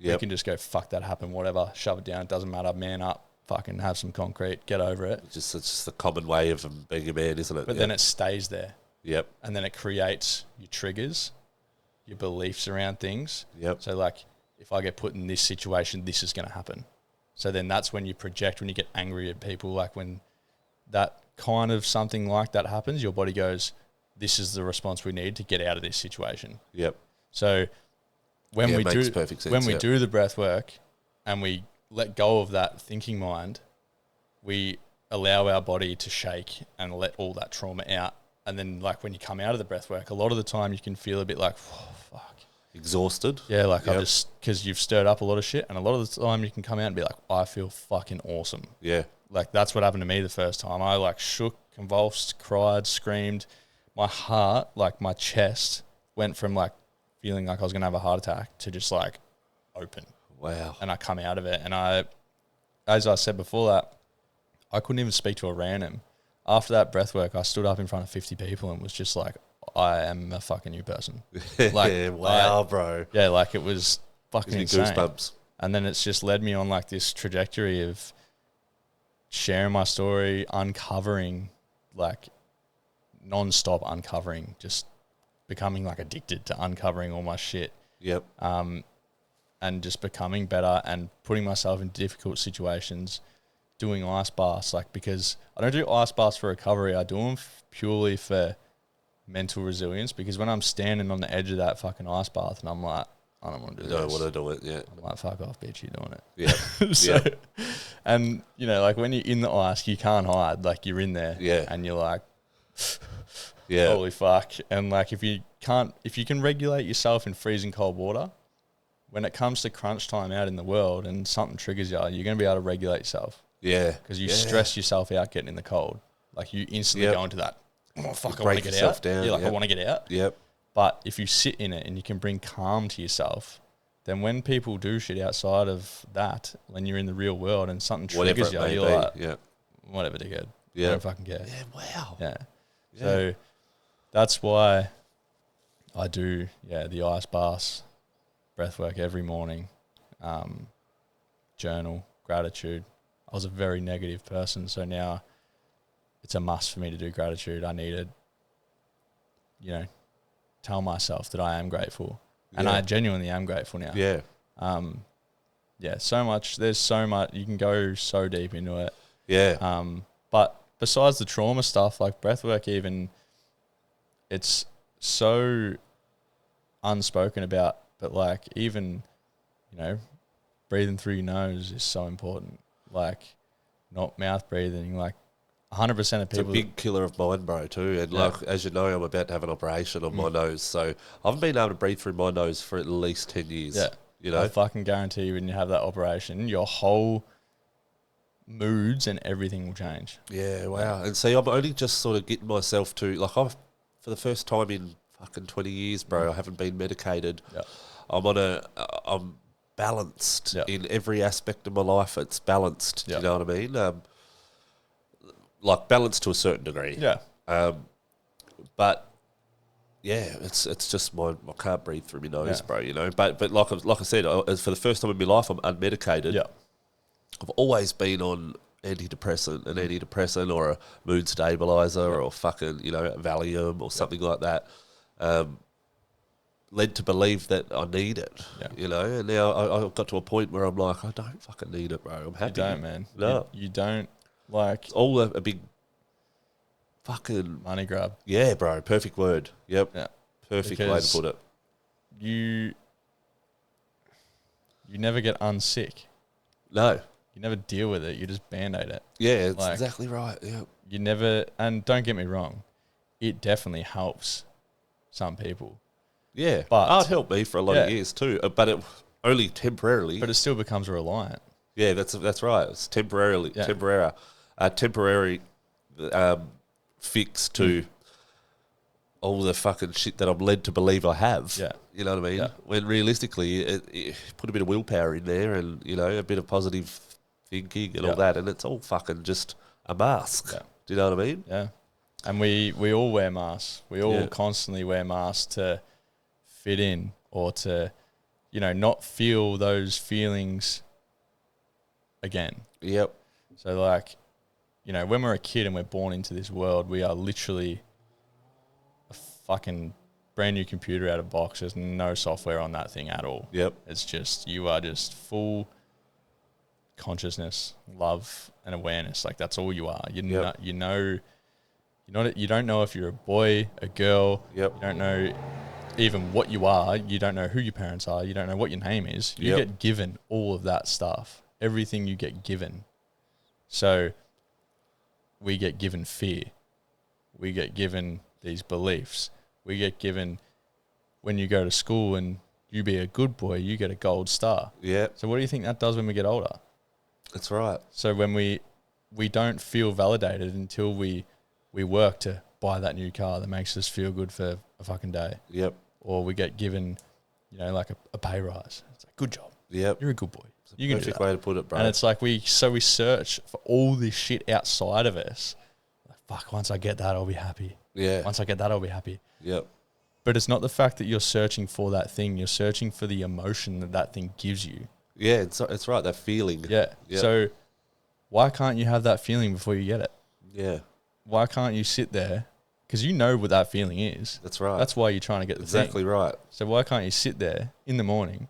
We can just go, fuck that happened, whatever, shove it down, it doesn't matter, man up, fucking have some concrete, get over it. It's just the common way of being a man, isn't it? But then it stays there. Yep. And then it creates your triggers, your beliefs around things. Yep. So like, if I get put in this situation, this is going to happen. So then that's when you project, when you get angry at people, like when that kind of something like that happens, your body goes, this is the response we need to get out of this situation. Yep. So when we do perfect sense, when we do the breath work and we let go of that thinking mind, we allow our body to shake and let all that trauma out. And then like when you come out of the breath work, a lot of the time you can feel a bit like, oh, fuck. Exhausted. Yeah, like I just, because you've stirred up a lot of shit, and a lot of the time you can come out and be like, I feel fucking awesome. Yeah. Like that's what happened to me the first time. I like shook, convulsed, cried, screamed. My heart, like my chest, went from like feeling like I was going to have a heart attack to just like open. Wow. And I come out of it, and I, as I said before that, I couldn't even speak to a random. After that breath work, I stood up in front of 50 people and was just like, I am a fucking new person. Like, yeah, wow, bro. Yeah, like it was fucking insane. Goosebumps. And then it's just led me on like this trajectory of sharing my story, uncovering, like non-stop uncovering, just becoming like addicted to uncovering all my shit. Yep. And just becoming better and putting myself in difficult situations, doing ice baths, like, because I don't do ice baths for recovery. I do them purely for mental resilience, because when I'm standing on the edge of that fucking ice bath and I'm like, I don't want to do this. I don't want to do it, yeah. I'm like, fuck off, bitch, you're doing it. Yeah. So, and, you know, like when you're in the ice, you can't hide. Like you're in there and you're like, holy fuck. And like if you can regulate yourself in freezing cold water, when it comes to crunch time out in the world and something triggers you, you're going to be able to regulate yourself. Yeah. Because you stress yourself out getting in the cold. Like you instantly go into that, oh, fuck, I want to get out. Down. You're like, I want to get out. Yep. But if you sit in it and you can bring calm to yourself, then when people do shit outside of that, when you're in the real world and something triggers you, you're like, whatever, dickhead. I don't fucking care. Yeah, wow. Yeah. So that's why I do, the ice baths, breath work every morning, journal, gratitude. I was a very negative person, so now it's a must for me to do gratitude. I need to, tell myself that I am grateful. And I genuinely am grateful now. Yeah. So much. There's so much. You can go so deep into it. Yeah. But besides the trauma stuff, like breathwork even, it's so unspoken about, but like even, breathing through your nose is so important. Like not mouth breathing, like 100% of people. It's a big killer of mine, bro, too. And like, as you know, I'm about to have an operation on my nose. So I haven't been able to breathe through my nose for at least 10 years. Yeah. I fucking guarantee you when you have that operation, your whole moods and everything will change. Yeah, wow. And see, I'm only just sort of getting myself to, like, for the first time in fucking 20 years, bro, I haven't been medicated. Yeah. I'm balanced in every aspect of my life. It's balanced. Do you know what I mean? Like balanced to a certain degree. Yeah. But yeah, it's just I can't breathe through my nose, bro. You know, but like I said, for the first time in my life, I'm unmedicated. Yeah. I've always been on an antidepressant or a mood stabilizer or fucking, you know, Valium or something like that. Led to believe that I need it, you know, and now I got to a point where I'm like, I don't fucking need it, bro. I'm happy. You don't, man. No. You don't, like... It's all a big fucking... money grab. Yeah, bro. Perfect word. Yep. Yeah. Perfect way to put it. You never get unsick. No. You never deal with it. You just Band-Aid it. Yeah, it's exactly right. Yeah. You never... And don't get me wrong. It definitely helps some people. Yeah, but it helped me for a lot of years too, but it only temporarily. But it still becomes reliant. Yeah, that's right. It's temporary fix to all the fucking shit that I'm led to believe I have. Yeah, you know what I mean. Yeah. When realistically, it put a bit of willpower in there, and you know, a bit of positive thinking and all that, and it's all fucking just a mask. Yeah. Do you know what I mean? Yeah, and we all wear masks. We all constantly wear masks to fit in or to, you know, not feel those feelings again. Yep. So, like, you know, when we're a kid and we're born into this world, we are literally a fucking brand new computer out of box. There's no software on that thing at all. Yep. It's just, you are just full consciousness, love, and awareness. Like, that's all you are. You don't know if you're a boy, a girl. Yep. You don't know even what you are. You don't know who your parents are. You don't know what your name is. You get given all of that stuff. Everything you get given. So we get given fear. We get given these beliefs. We get given, when you go to school and you be a good boy, you get a gold star. Yeah. So what do you think that does when we get older? That's right. So when we don't feel validated until we work to buy that new car that makes us feel good for a fucking day. Yep. Or we get given, you know, like a pay rise. It's like, good job. Yep. You're a good boy. It's a perfect way to put it, bro. And it's like we search for all this shit outside of us. Like, fuck, once I get that, I'll be happy. Yeah. Once I get that, I'll be happy. Yep. But it's not the fact that you're searching for that thing. You're searching for the emotion that that thing gives you. Yeah, it's right, that feeling. Yeah. Yep. So why can't you have that feeling before you get it? Yeah. Why can't you sit there? Because you know what that feeling is. That's right. That's why you're trying to get the thing. Exactly right. So why can't you sit there in the morning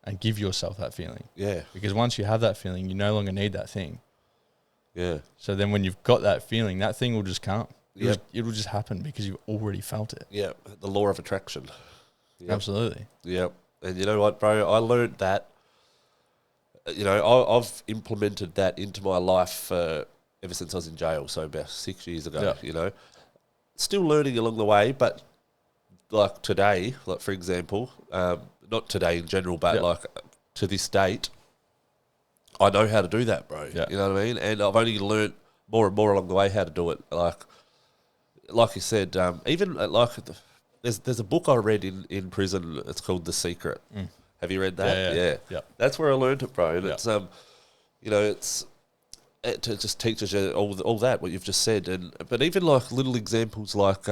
and give yourself that feeling? Yeah. Because once you have that feeling, you no longer need that thing. Yeah. So then when you've got that feeling, that thing will just come. Yep. It'll just happen because you've already felt it. Yeah. The law of attraction. Yep. Absolutely. Yep. And you know what, bro? I learned that, you know, I've implemented that into my life ever since I was in jail, so about 6 years ago, you know. Still learning along the way, but like today, like for example, not today in general, but like to this date, I know how to do that, bro. Yeah. You know what I mean? And I've only learned more and more along the way how to do it. Like you said, even like there's a book I read in prison. It's called The Secret. Mm. Have you read that? Yeah. That's where I learned it, bro. And it's you know, it just teaches you all that what you've just said, but even like little examples like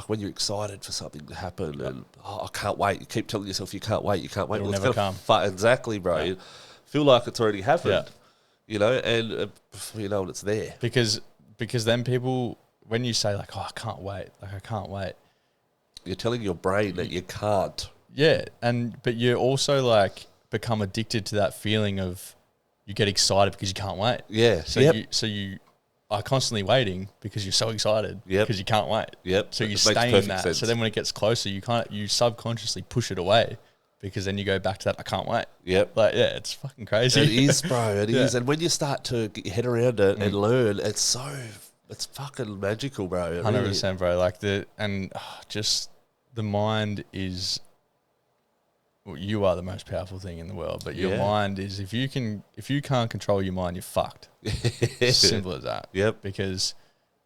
when you're excited for something to happen and I can't wait. You keep telling yourself you can't wait. It'll never come. Exactly, bro. Yeah. You feel like it's already happened. Yeah. You know, and you know, and it's there because then people, when you say like, oh, I can't wait, you're telling your brain that you can't. Yeah, but you also like become addicted to that feeling of. You get excited because you can't wait. Yeah. So you are constantly waiting because you're so excited because you can't wait. Yep. So you stay in that. Sense. So then when it gets closer, you subconsciously push it away because then you go back to that. I can't wait. Yep. Like, yeah, it's fucking crazy. It is, bro. It is. And when you start to get your head around it and learn, it's fucking magical, bro. 100%, bro. Like just the mind is. Well, you are the most powerful thing in the world, but your mind is if you can't control your mind, you're fucked. Simple as that. Yep. Because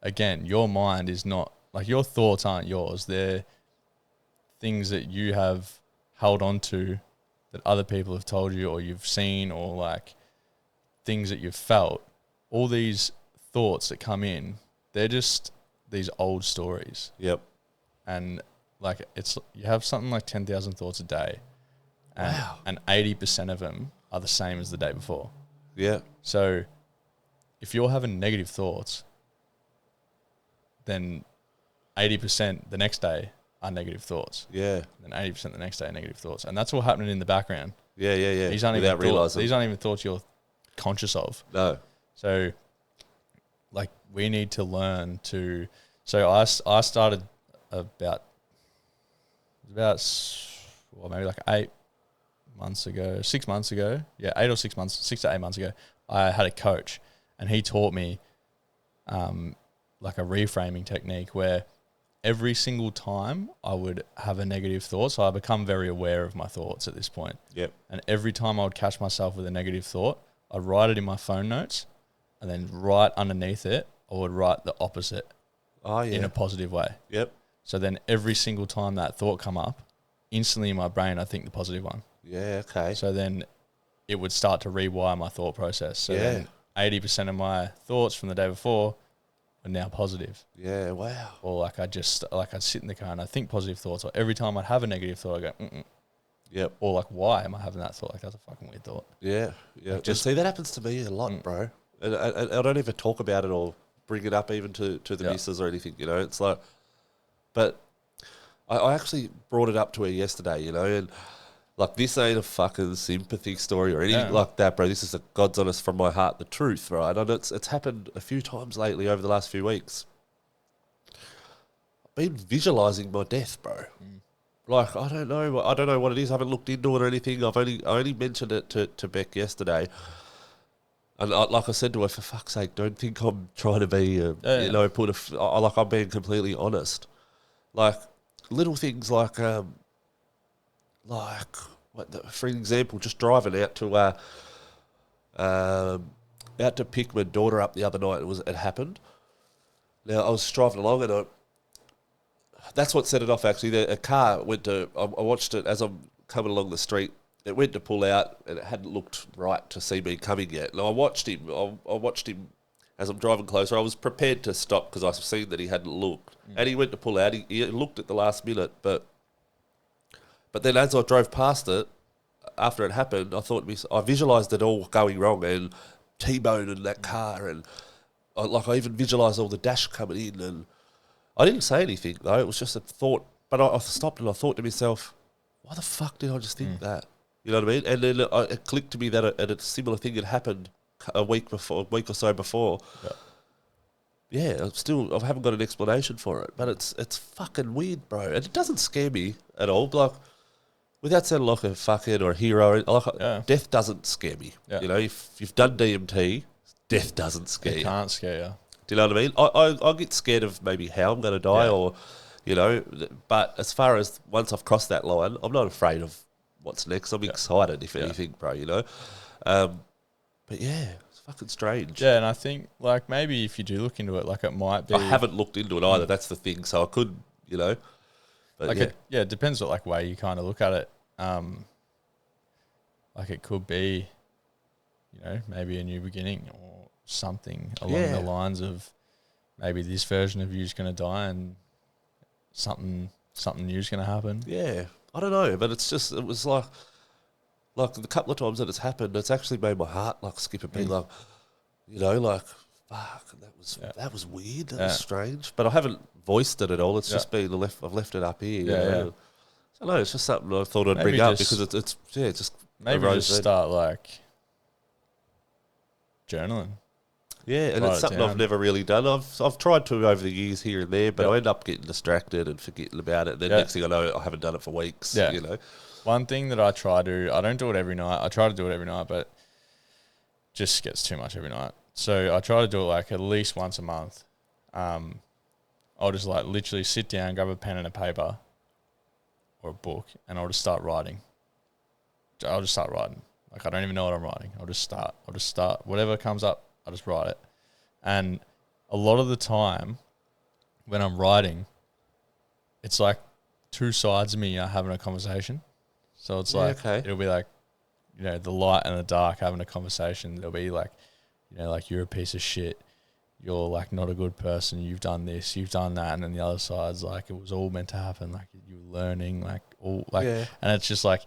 again, your mind is not like your thoughts aren't yours. They're things that you have held on to that other people have told you or you've seen or like things that you've felt. All these thoughts that come in, they're just these old stories. Yep. and like you have something like 10,000 thoughts a day, and, Wow. and 80% of them are the same as the day before. Yeah. So if you're having negative thoughts, then 80% the next day are negative thoughts. Yeah. Then 80% the next day are negative thoughts. And that's all happening in the background. Yeah. These aren't Without realising. These aren't even thoughts you're conscious of. No. So like we need to learn to, so I started about maybe like 6 months ago. Yeah, 6 to 8 months ago, I had a coach and he taught me like a reframing technique where every single time I would have a negative thought, so I become very aware of my thoughts at this point. Yep. And every time I would catch myself with a negative thought, I'd write it in my phone notes, and then right underneath it, I would write the opposite in a positive way. Yep. So then every single time that thought come up, instantly in my brain, I think the positive one. Yeah, okay. So then it would start to rewire my thought process. So then 80% of my thoughts from the day before are now positive. Yeah, wow. Or like I'd sit in the car and I think positive thoughts, or every time I'd have a negative thought, I go, Yep. Or like, why am I having that thought? Like, that's a fucking weird thought. Yeah, yeah. Like Just see, that happens to me a lot, bro. And I don't even talk about it or bring it up even to the missus or anything, you know. It's like, but I actually brought it up to her yesterday, you know, and like, this ain't a fucking sympathy story or anything like that, bro. This is a God's honest from my heart, the truth, right? And it's happened a few times lately over the last few weeks. I've been visualising my death, bro. Like, I don't know what it is. I haven't looked into it or anything. I only mentioned it to Beck yesterday. And like I said to her, for fuck's sake, don't think I'm trying to be, you know, like I'm being completely honest. Like, little things like for example, just driving out to pick my daughter up the other night. It happened. Now, I was driving along and that's what set it off, actually. A car went to, I watched it as I'm coming along the street. It went to pull out and it hadn't looked right to see me coming yet. And I watched him. I watched him as I'm driving closer. I was prepared to stop because I've seen that he hadn't looked. And he went to pull out. He looked at the last minute. But then as I drove past it, after it happened, I visualised it all going wrong and T-boning that car. And I even visualised all the dash coming in. And I didn't say anything, though. It was just a thought. But I stopped and I thought to myself, why the fuck did I just think that? You know what I mean? And then it clicked to me that a similar thing had happened a week or so before. Yeah, I haven't got an explanation for it, but it's fucking weird, bro. And it doesn't scare me at all. Like, without sounding like a fuckhead or a hero, death doesn't scare me. Yeah. You know, if you've done DMT, death doesn't scare you. It can't scare you. Do you know what I mean? I get scared of maybe how I'm going to die or, you know, but as far as once I've crossed that line, I'm not afraid of what's next. I'm excited, if anything, bro, you know? But yeah, it's fucking strange. Yeah, and I think, like, maybe if you do look into it, like, it might be... I haven't looked into it either, that's the thing, so I could, you know... But like it depends what, like, way you kind of look at it. Like, it could be, you know, maybe a new beginning or something along the lines of maybe this version of you's going to die and something new's going to happen. Yeah, I don't know, but it was like the couple of times that it's happened, it's actually made my heart like skip a beat, like, you know, like, fuck, that was weird, that was strange. But I haven't voiced it at all. It's just been I've left it up here. You know? I don't know. It's just something I thought I'd bring up because it's just maybe just start like journaling. Yeah, and it's something I've never really done. I've tried to over the years here and there, but I end up getting distracted and forgetting about it. And then next thing I know, I haven't done it for weeks. Yeah. You know, one thing that I don't do it every night. I try to do it every night, but just gets too much every night. So I try to do it like at least once a month. I'll just like literally sit down, grab a pen and a paper or a book, and I'll just start writing. Like, I don't even know what I'm writing. I'll just start. Whatever comes up, I just write it. And a lot of the time when I'm writing, it's like two sides of me are having a conversation. So it's it'll be like, you know, the light and the dark having a conversation. There'll be like, you know, like, you're a piece of shit. you're like not a good person, you've done this, you've done that, and then the other side's like it was all meant to happen, like you're learning, like all like, and it's just like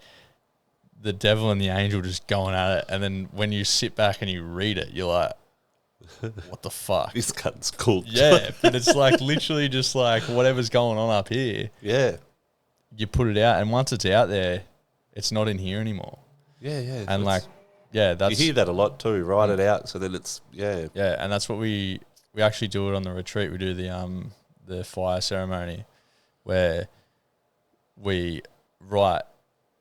the devil and the angel just going at it, and then when you sit back and you read it, you're like, what the fuck? This cunt's cool. Yeah, but it's like literally just like whatever's going on up here. Yeah. You put it out, and once it's out there, it's not in here anymore. Yeah, yeah. And like, yeah, that's... You hear that a lot too, write it out, so then it's, yeah. Yeah, and that's what we actually do it on the retreat. We do the fire ceremony where we write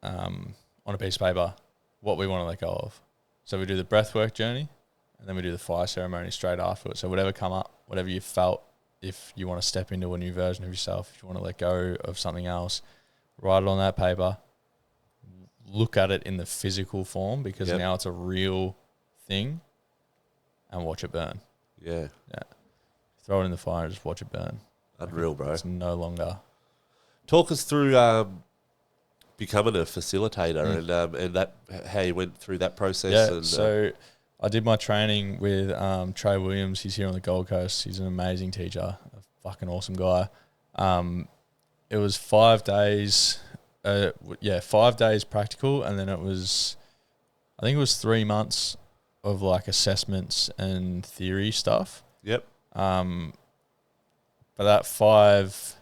on a piece of paper what we want to let go of. So we do the breathwork journey, and then we do the fire ceremony straight after it. So whatever come up, whatever you felt, if you want to step into a new version of yourself, if you want to let go of something else, write it on that paper, look at it in the physical form, because now it's a real thing, and watch it burn. Yeah. Yeah. Throw it in the fire and just watch it burn. Unreal, bro. It's no longer... Talk us through becoming a facilitator and that how you went through that process. Yeah, and, so I did my training with Trey Williams. He's here on the Gold Coast. He's an amazing teacher, a fucking awesome guy. It was 5 days... 5 days practical, and then I think it was 3 months of like assessments and theory stuff. Yep. But that 5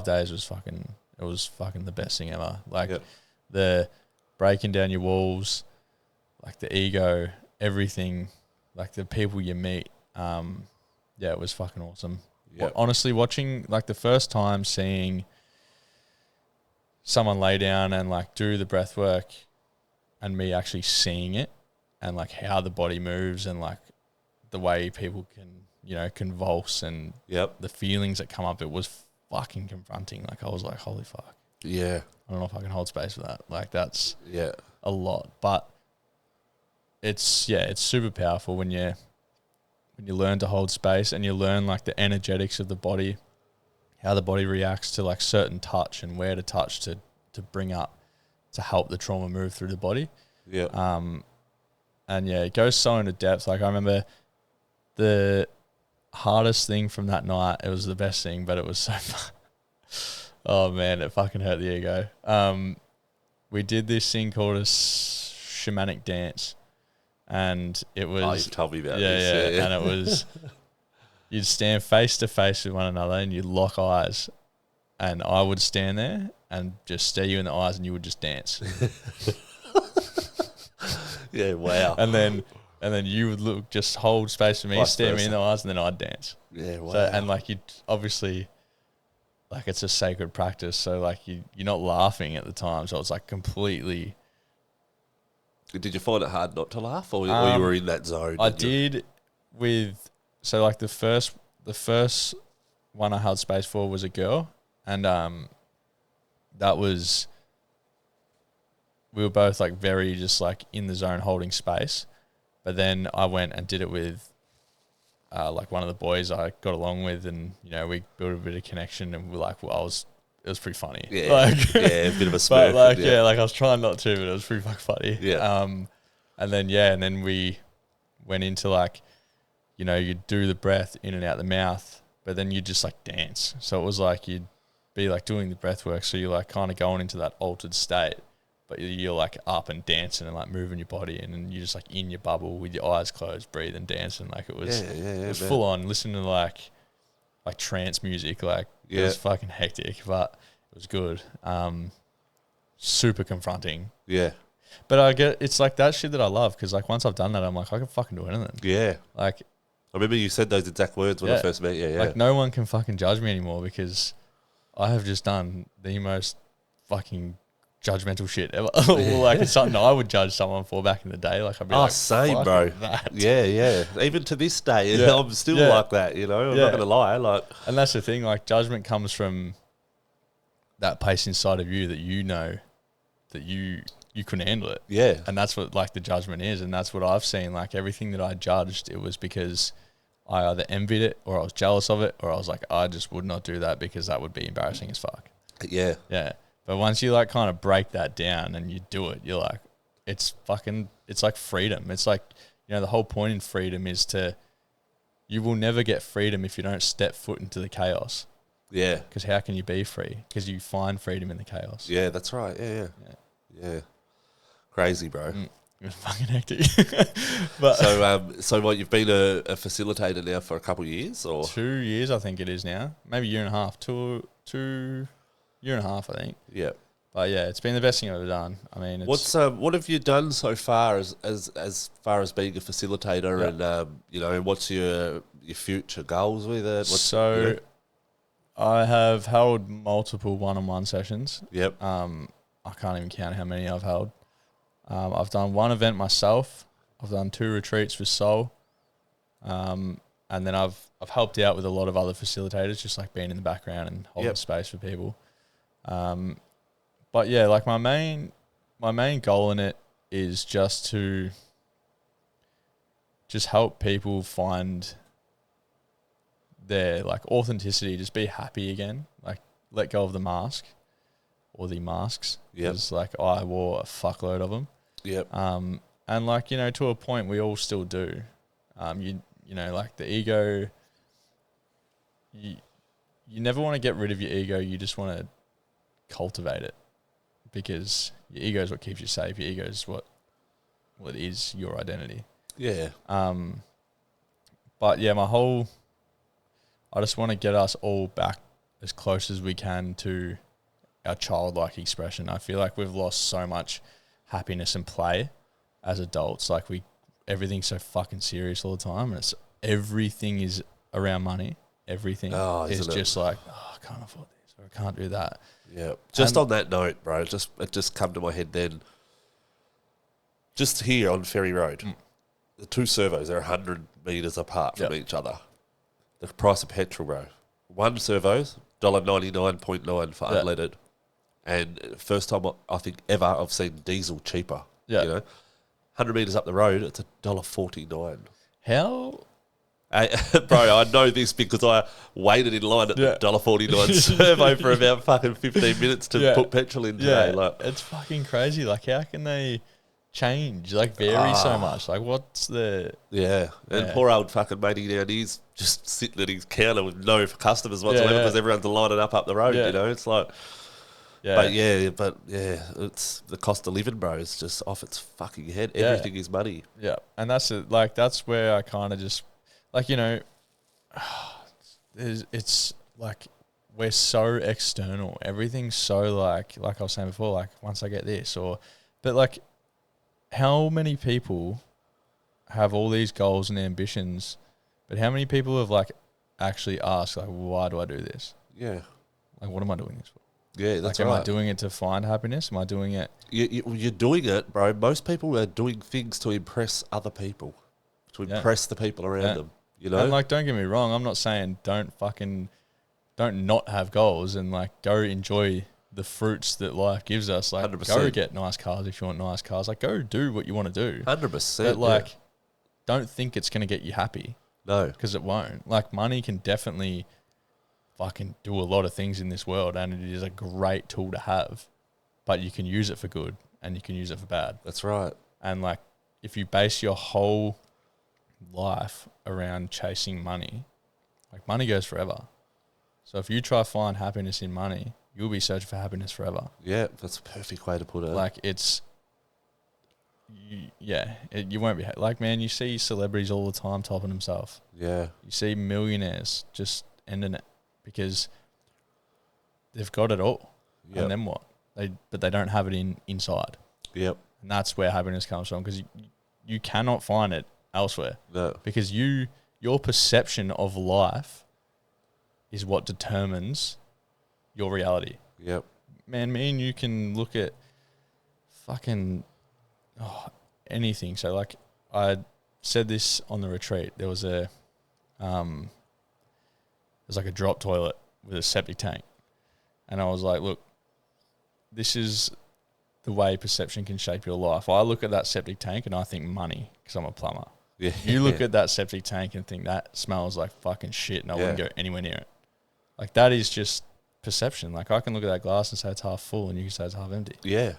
days was fucking the best thing ever. Like the breaking down your walls, like the ego, everything, like the people you meet. It was fucking awesome. Yep. Honestly, watching like the first time seeing someone lay down and like do the breath work, and me actually seeing it and like how the body moves and like the way people can, convulse and the feelings that come up, it was fucking confronting. Like I was like, holy fuck. Yeah. I don't know if I can hold space for that. Like that's a lot, but it's super powerful when you learn to hold space and you learn like the energetics of the body, how the body reacts to like certain touch and where to touch to bring up, to help the trauma move through the body. Yeah. It goes so into depth. Like I remember the hardest thing from that night, it was the best thing, but it was so fun. Oh man, it fucking hurt the ego. We did this thing called a shamanic dance, and it was... Oh, you've told me about this. Yeah, and it was... You'd stand face to face with one another and you'd lock eyes, and I would stand there and just stare you in the eyes and you would just dance. Yeah, wow. And then you would just hold space for me, stare me in the eyes, and then I'd dance. Yeah, wow. So, and like you'd obviously, like it's a sacred practice, so like you're not laughing at the time, so it's like completely... Did you find it hard not to laugh, or you were in that zone? I did with... So like the first one I held space for was a girl, and that was, we were both like very just like in the zone holding space. But then I went and did it with like one of the boys I got along with, and we built a bit of connection, and it was pretty funny. Yeah, like, a bit of a smirk. But like I was trying not to, but it was pretty fucking funny. Yeah. And then we went into like, you'd do the breath in and out the mouth, but then you'd just like dance. So it was like you'd be like doing the breath work, so you're like kind of going into that altered state, but you're like up and dancing and like moving your body, and then you're just like in your bubble with your eyes closed, breathing, dancing. Like it was, it was full on, listening to like trance music. Like it was fucking hectic, but it was good. Super confronting. Yeah. But it's like that shit that I love, because like once I've done that, I'm like, I can fucking do anything. Yeah. Like, I remember you said those exact words when I first met you. Yeah. Like no one can fucking judge me anymore, because I have just done the most fucking judgmental shit ever. Like it's something I would judge someone for back in the day. Like I'd be like, same, bro. That. Yeah. Even to this day, I'm still like that. I'm not gonna lie. Like, and that's the thing. Like judgment comes from that place inside of you that that you couldn't handle it. Yeah. And that's what like the judgment is. And that's what I've seen. Like everything that I judged, it was because I either envied it, or I was jealous of it, or I was like, I just would not do that because that would be embarrassing as fuck. Yeah. Yeah. But once you like kind of break that down and you do it, you're like, it's like freedom. It's like, the whole point in freedom is to you will never get freedom if you don't step foot into the chaos. Yeah. Because how can you be free? Because you find freedom in the chaos. Yeah, that's right. Yeah. Crazy, bro. It was fucking hectic. But so what? You've been a facilitator now for a couple of years, or 2 years, I think it is now. Maybe a year and a half. Two year and a half, I think. Yeah. But yeah, it's been the best thing I've ever done. I mean, it's, what have you done so far as far as being a facilitator, and what's your future goals with it? I have held multiple one-on-one sessions. Yep. I can't even count how many I've held. I've done one event myself. I've done 2 retreats with Soul. And then I've helped out with a lot of other facilitators, just like being in the background and holding space for people. But yeah, like my main goal in it is just to help people find their like authenticity, just be happy again, like let go of the mask or the masks. Yeah. Because like I wore a fuckload of them. Yep. And like, to a point we all still do. Like the ego, you never want to get rid of your ego. You just want to cultivate it, because your ego is what keeps you safe. Your ego is what is your identity. Yeah. But yeah, I just want to get us all back as close as we can to our childlike expression. I feel like we've lost so much happiness and play as adults. Like everything's so fucking serious all the time, and everything is around money. Everything is just like, I can't afford this or I can't do that. Yeah. Just on that note, bro, it just come to my head then. Just here on Ferry Road, the 2 servos, they're 100 metres apart from each other. The price of petrol, bro. 1 servo's $1.99.9 for unleaded. And first time I think ever I've seen diesel cheaper. Yeah. 100 metres up the road, it's $1.49. How? Bro, I know this because I waited in line at the $1.49 servo for about fucking 15 minutes to put petrol in today. Like, it's fucking crazy. Like, how can they change, like vary so much? Like, what's the... And poor old fucking matey down, he's just sitting at his counter with no customers whatsoever because everyone's lining up the road, It's like... But it's the cost of living, bro. It's just off its fucking head. Everything is money. Yeah, and that's it. Like, that's where I kind of just... Like, it's like we're so external. Everything's so like I was saying before, like once I get this but like how many people have all these goals and ambitions, but how many people have like actually asked like, why do I do this? Yeah. Like, what am I doing this for? Yeah, that's like, right. Am I doing it to find happiness? Am I doing it? You're doing it, bro. Most people are doing things to impress other people, to impress the people around them. And like, don't get me wrong, I'm not saying don't not have goals and like go enjoy the fruits that life gives us. Like 100%. Go get nice cars if you want nice cars. Like, go do what you want to do. 100%. But like, don't think it's going to get you happy. No. Because it won't. Like, money can definitely fucking do a lot of things in this world, and it is a great tool to have. But you can use it for good and you can use it for bad. That's right. And like, if you base your whole life around chasing money, like, money goes forever. So if you try to find happiness in money, you'll be searching for happiness forever. Yeah, that's a perfect way to put it. Like, you won't be like, man, you see celebrities all the time topping themselves. Yeah. You see millionaires just ending it because they've got it all. Yep. And then what? But they don't have it inside. Yep. And that's where happiness comes from, because you cannot find it elsewhere. No. Because your perception of life is what determines your reality. Yep. Man, me and you can look at fucking anything. So like, I said this on the retreat. There was there's like a drop toilet with a septic tank. And I was like, look, this is the way perception can shape your life. I look at that septic tank and I think money, because I'm a plumber. Yeah. You look at that septic tank and think that smells like fucking shit and I wouldn't go anywhere near it. Like, that is just perception. Like, I can look at that glass and say it's half full and you can say it's half empty. Yeah.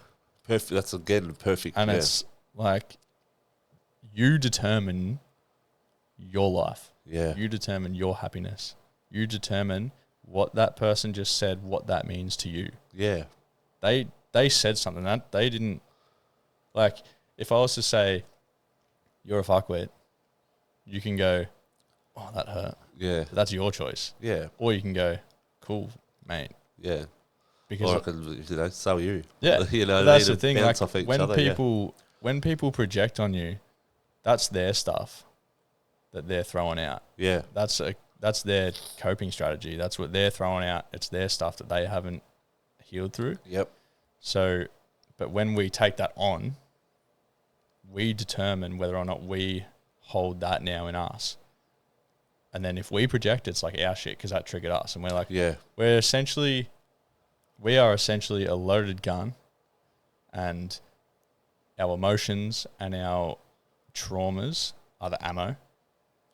Perfect. That's, again, perfect. And it's like, you determine your life. Yeah. You determine your happiness. You determine what that person just said, what that means to you. Yeah. They said something that they didn't, like, if I was to say, you're a fuckwit, you can go, oh, that hurt. Yeah. But that's your choice. Yeah. Or you can go, cool, mate. Yeah. Because Or I can, so are you. Yeah. You know, that's the thing. Like, off each when other, when people project on you, that's their stuff that they're throwing out. Yeah. That's their coping strategy. That's what they're throwing out. It's their stuff that they haven't healed through. Yep. So, but when we take that on, we determine whether or not we hold that now in us. And then if we project, it's like our shit because that triggered us. And we're like, yeah, we are essentially a loaded gun, and our emotions and our traumas are the ammo.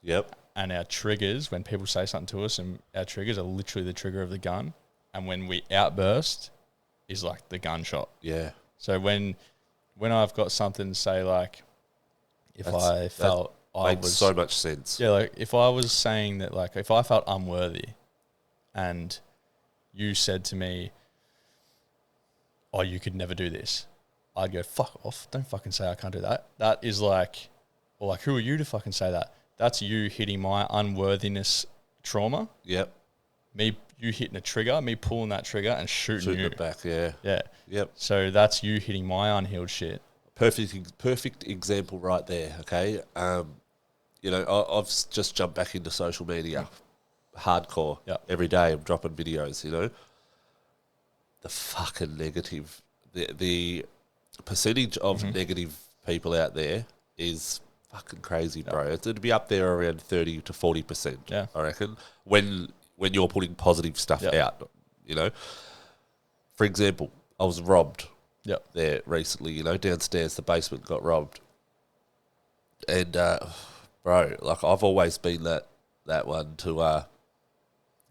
Yep. And our triggers, when people say something to us, and our triggers are literally the trigger of the gun. And when we outburst is like the gunshot. Yeah. So when I've got something to say, like, if I felt I makes so much sense. Yeah, like if I was saying that, like, if I felt unworthy and you said to me, oh, you could never do this, I'd go, fuck off. Don't fucking say I can't do that. That is like, or like, who are you to fucking say that? That's you hitting my unworthiness trauma. Yep. You hitting a trigger, me pulling that trigger and shooting you. it back, yeah. Yeah. Yep. So that's you hitting my unhealed shit. Perfect example right there, okay? You know, I've just jumped back into social media, hardcore. Yep. Every day I'm dropping videos, you know. The fucking negative, the percentage of negative people out there is fucking crazy, bro. It'd be up there around 30 to 40%, I reckon, when you're putting positive stuff out, you know. For example, I was robbed there recently, you know, downstairs, the basement got robbed. And, bro, like, I've always been that one to,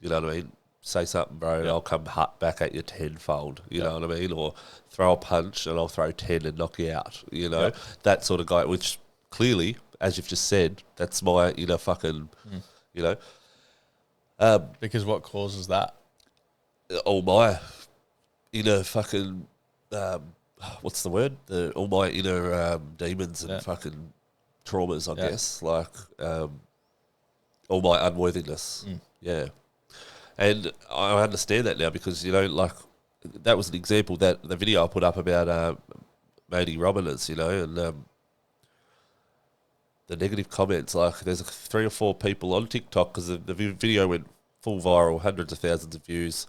you know what I mean, say something, bro, and I'll come back at you tenfold, you know what I mean? Or throw a punch and I'll throw 10 and knock you out, you know? That sort of guy, which clearly, as you've just said, that's my inner fucking, you know. Because what causes that? All my inner fucking, what's the word? All my inner demons and fucking traumas, I guess. Like, all my unworthiness. Yeah. And I understand that now because, you know, like, that was an example, that the video I put up about Matey Robiners, you know, and the negative comments, like, there's 3 or 4 people on TikTok because the video went full viral, hundreds of thousands of views.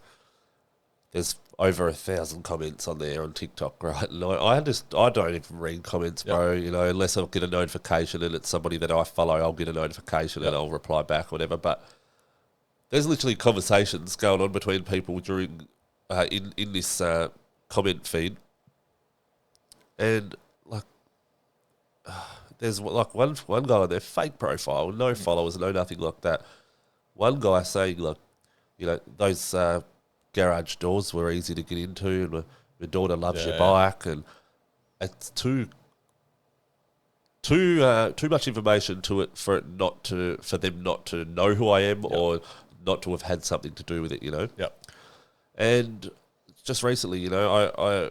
There's over 1,000 comments on there on TikTok, right? And I don't even read comments, bro, you know, unless I'll get a notification and it's somebody that I follow, I'll get a notification and I'll reply back or whatever. But there's literally conversations going on between people during in this comment feed, and like there's like one guy on their fake profile, no followers, no nothing like that. One guy saying, like, you know, those garage doors were easy to get into, and my daughter loves your bike, and it's too much information to it for them not to know who I am or not to have had something to do with it, you know. And just recently, you know, I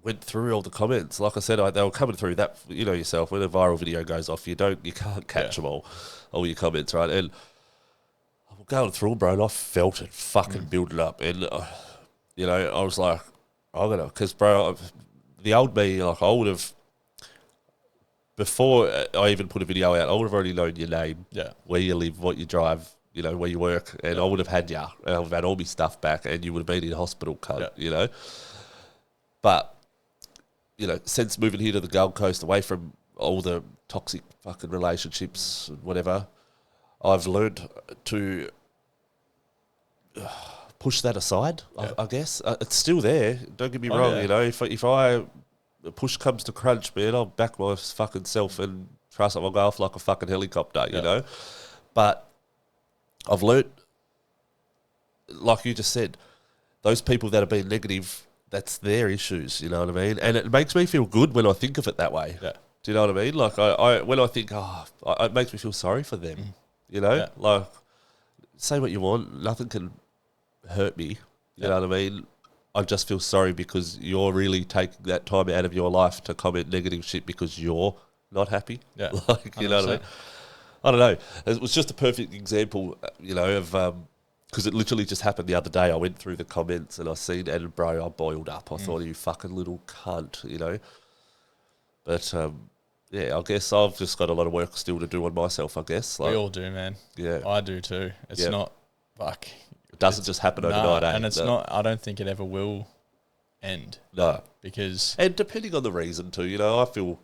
went through all the comments. Like I said, they were coming through that, you know yourself, when a viral video goes off, you can't catch them all your comments, right? And I'm going through them, bro, and I felt it fucking building up. And, you know, I was like, because, bro, the old me, like, I would have, before I even put a video out, I would have already known your name, where you live, what you drive, you know, where you work, and I would have had you, and I would have had all my stuff back, and you would have been in hospital, you know. But, you know, since moving here to the Gold Coast, away from all the toxic fucking relationships and whatever, I've learned to push that aside, I guess. It's still there, don't get me wrong, you know. If I push comes to crunch, man, I'll back my fucking self and trust I'll go off like a fucking helicopter, you know. But I've learnt, like you just said, those people that have been negative, that's their issues, you know what I mean? And it makes me feel good when I think of it that way. Do you know what I mean? Like, I when I think, it makes me feel sorry for them. You know? Yeah. Like, say what you want. Nothing can hurt me. You know what I mean? I just feel sorry because you're really taking that time out of your life to comment negative shit because you're not happy. Yeah. Like, you know what I mean? I don't know. It was just a perfect example, you know, of... because it literally just happened the other day. I went through the comments and I seen, and bro, I boiled up. I thought, you fucking little cunt, you know? But, yeah, I guess I've just got a lot of work still to do on myself, I guess. Like, We all do, man. Yeah. I do too. It's not, fuck. It doesn't just happen overnight, and it's not, I don't think it ever will end. No. Because... And depending on the reason too, you know, I feel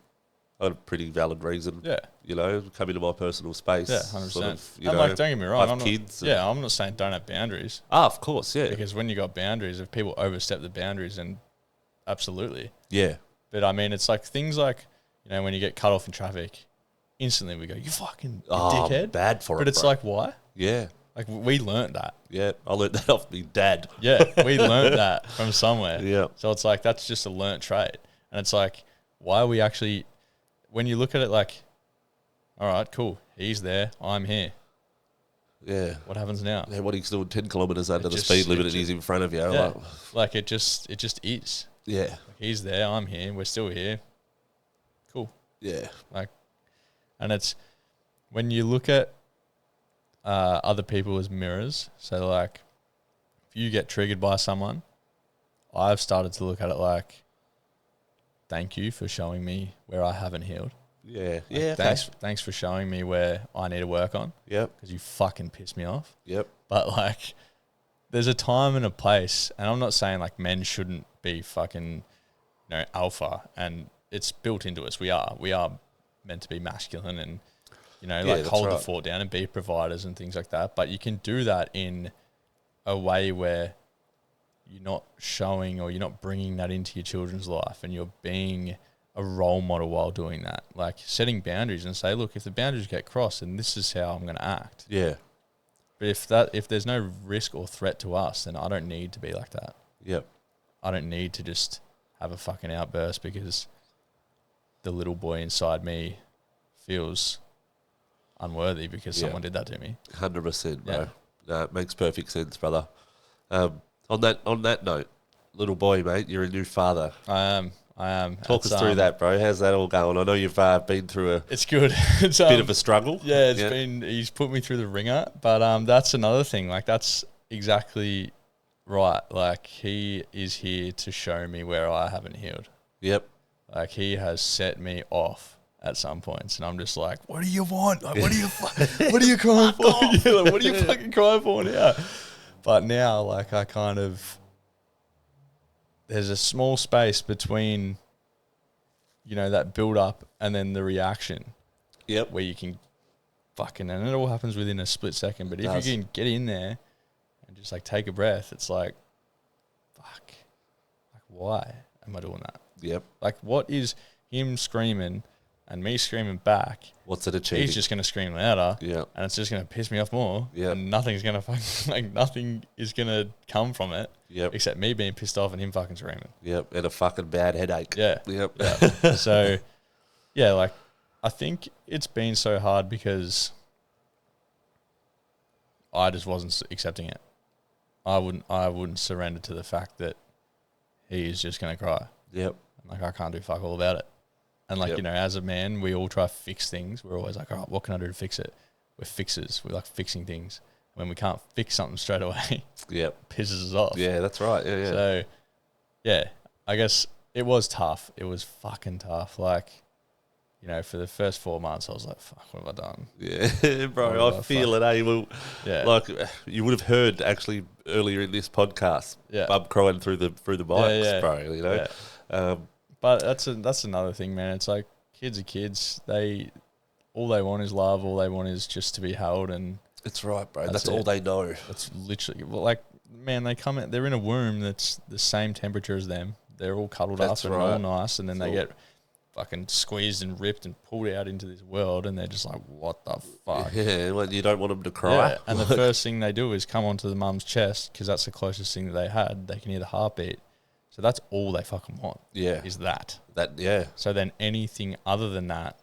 a pretty valid reason. Yeah. You know, come into my personal space. Yeah, 100%. Sort of, you and know, like, don't get me wrong. have kids. I'm not saying don't have boundaries. Of course, yeah. Because when you got boundaries, if people overstep the boundaries, then absolutely. Yeah. But I mean, it's like things like, you know, when you get cut off in traffic, instantly we go, you fucking dickhead. Bad for it, But it's bro. like, why? Yeah. Like, we learnt that. Yeah. I learned that off me dad. Yeah, we learnt that from somewhere. Yeah. So it's like, that's just a learnt trait. And it's like, why are we actually, when you look at it like, all right, cool, he's there, I'm here. Yeah. What happens now? Yeah, what he's doing 10 kilometres under the just- speed limit it and he's in front of you. Yeah. Like, Like, it just is. yeah. Like, he's there, I'm here, we're still here. Cool. Yeah. Like, and it's, when you look at other people as mirrors, so like, if you get triggered by someone, I've started to look at it like, thank you for showing me where I haven't healed. Yeah. Like, Yeah. Thanks for showing me where I need to work on. Yep. Because you fucking piss me off. Yep. But like, there's a time and a place, and I'm not saying like men shouldn't be fucking, you know, alpha, and it's built into us. We are meant to be masculine and, you know, like hold the fort down and be providers and things like that. But you can do that in a way where you're not showing or you're not bringing that into your children's life, and you're being a role model while doing that. Like setting boundaries and say, look, if the boundaries get crossed, then this is how I'm going to act. Yeah. But if there's no risk or threat to us, then I don't need to be like that. Yep. I don't need to just have a fucking outburst because the little boy inside me feels unworthy because someone did that to me. 100%, bro. Yeah. No, it makes perfect sense, brother. On that note, little boy, mate, you're a new father. I am. Talk us through that, bro. How's that all going? I know you've been through a It's good. It's bit of a struggle. Yeah, he's put me through the ringer, but that's another thing. Like, that's exactly right. Like, he is here to show me where I haven't healed. Yep. Like, he has set me off at some points, and I'm just like, what do you want? Like, what are you crying for? Yeah, like, what are you fucking crying for now? But now, like, I kind of, there's a small space between, you know, that build up and then the reaction. Yep. Where you can fucking, and it all happens within a split second. But if you can get in there and just like take a breath, it's like, fuck, like, why am I doing that? Yep. Like, what is him screaming and me screaming back? What's it achieving? He's just going to scream louder. Yeah. And it's just going to piss me off more. Yeah. And nothing's going to fucking, like, nothing is going to come from it. Yep. Except me being pissed off and him fucking screaming. Yep. And a fucking bad headache. Yeah. Yep. Yeah. So, yeah, like, I think it's been so hard because I just wasn't accepting it. I wouldn't surrender to the fact that he is just going to cry. Yep. Like, I can't do fuck all about it. And like, Yep. you know, as a man, we all try to fix things. We're always like, all right, what can I do to fix it? We're fixers. We like fixing things. When we can't fix something straight away, Yep. it pisses us off. Yeah, that's right. Yeah, yeah. So, yeah, I guess it was tough. It was fucking tough. Like, you know, for the first 4 months, I was like, fuck, what have I done? Yeah, bro, I feel it, eh? Well, Yeah. like, you would have heard, actually, earlier in this podcast, Bub crying through the mics, bro, you know? Yeah. But that's another thing, man. It's like, kids are kids. All they want is love. All they want is just to be held, and it's right, bro. That's it. all they know. That's literally, well, like, man, they come in, they're in a womb that's the same temperature as them. They're all cuddled up and all nice, and then they get fucking squeezed and ripped and pulled out into this world, and they're just like, what the fuck? Yeah, well, you don't want them to cry. Yeah, and the first thing they do is come onto the mum's chest, because that's the closest thing that they had. They can hear the heartbeat. So that's all they fucking want. Yeah. Is that. Yeah. So then anything other than that,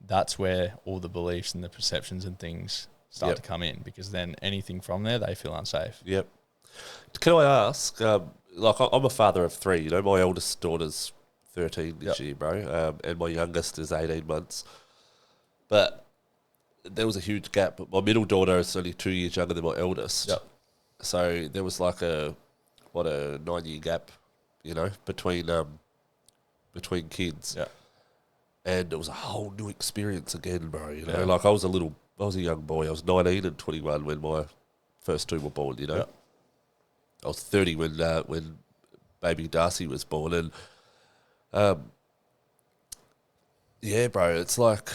that's where all the beliefs and the perceptions and things start to come in, because then anything from there, they feel unsafe. Yep. Can I ask, like I'm a father of 3, you know, my eldest daughter's 13 this year, bro, and my youngest is 18 months. But there was a huge gap. My middle daughter is only 2 years younger than my eldest. Yep. So there was like a 9-year gap, you know, between kids. Yeah. And it was a whole new experience again, bro, you know. Like I was a young boy. I was 19 and 21 when my first 2 were born, you know. Yeah. I was 30 when baby Darcy was born, and yeah, bro, it's like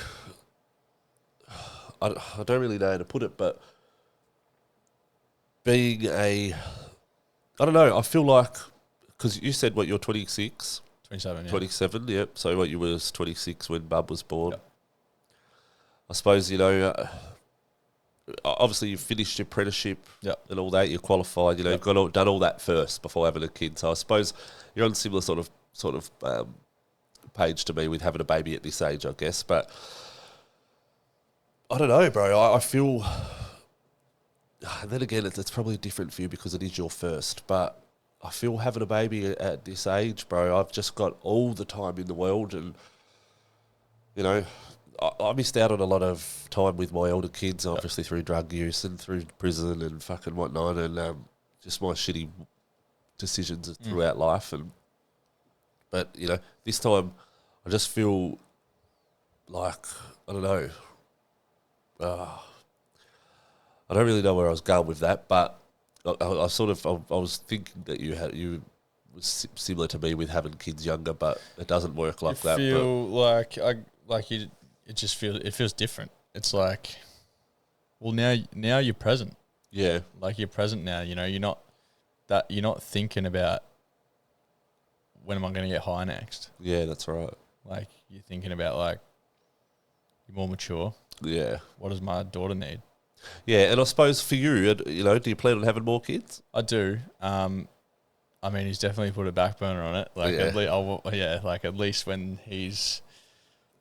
I don't really know how to put it, but being I don't know, I feel like, because you said what, you're 26? 27, yeah. 27, yep. So what, you was 26 when Bub was born. Yep. I suppose, you know, obviously you've finished your apprenticeship and all that, you're qualified, you know, you've done all that first before having a kid. So I suppose you're on a similar sort of page to me with having a baby at this age, I guess. But I don't know, bro. I feel, and then again, it's probably different for you because it is your first, but I feel having a baby at this age, bro, I've just got all the time in the world, and, you know, I missed out on a lot of time with my older kids, obviously through drug use and through prison and fucking whatnot, and just my shitty decisions throughout life. But you know, this time I just feel like, I don't know. I don't really know where I was going with that, but I was thinking that you was similar to me with having kids younger, but it doesn't work like that. You feel like you. It feels different. It's like, well, now you're present. Yeah. Like you're present now, you know, you're not thinking about when am I going to get high next. Yeah, that's right. Like you're thinking about, like, you're more mature. Yeah. What does my daughter need? Yeah, and I suppose for you, you know, do you plan on having more kids? I do. I mean, he's definitely put a back burner on it. Like at least when he's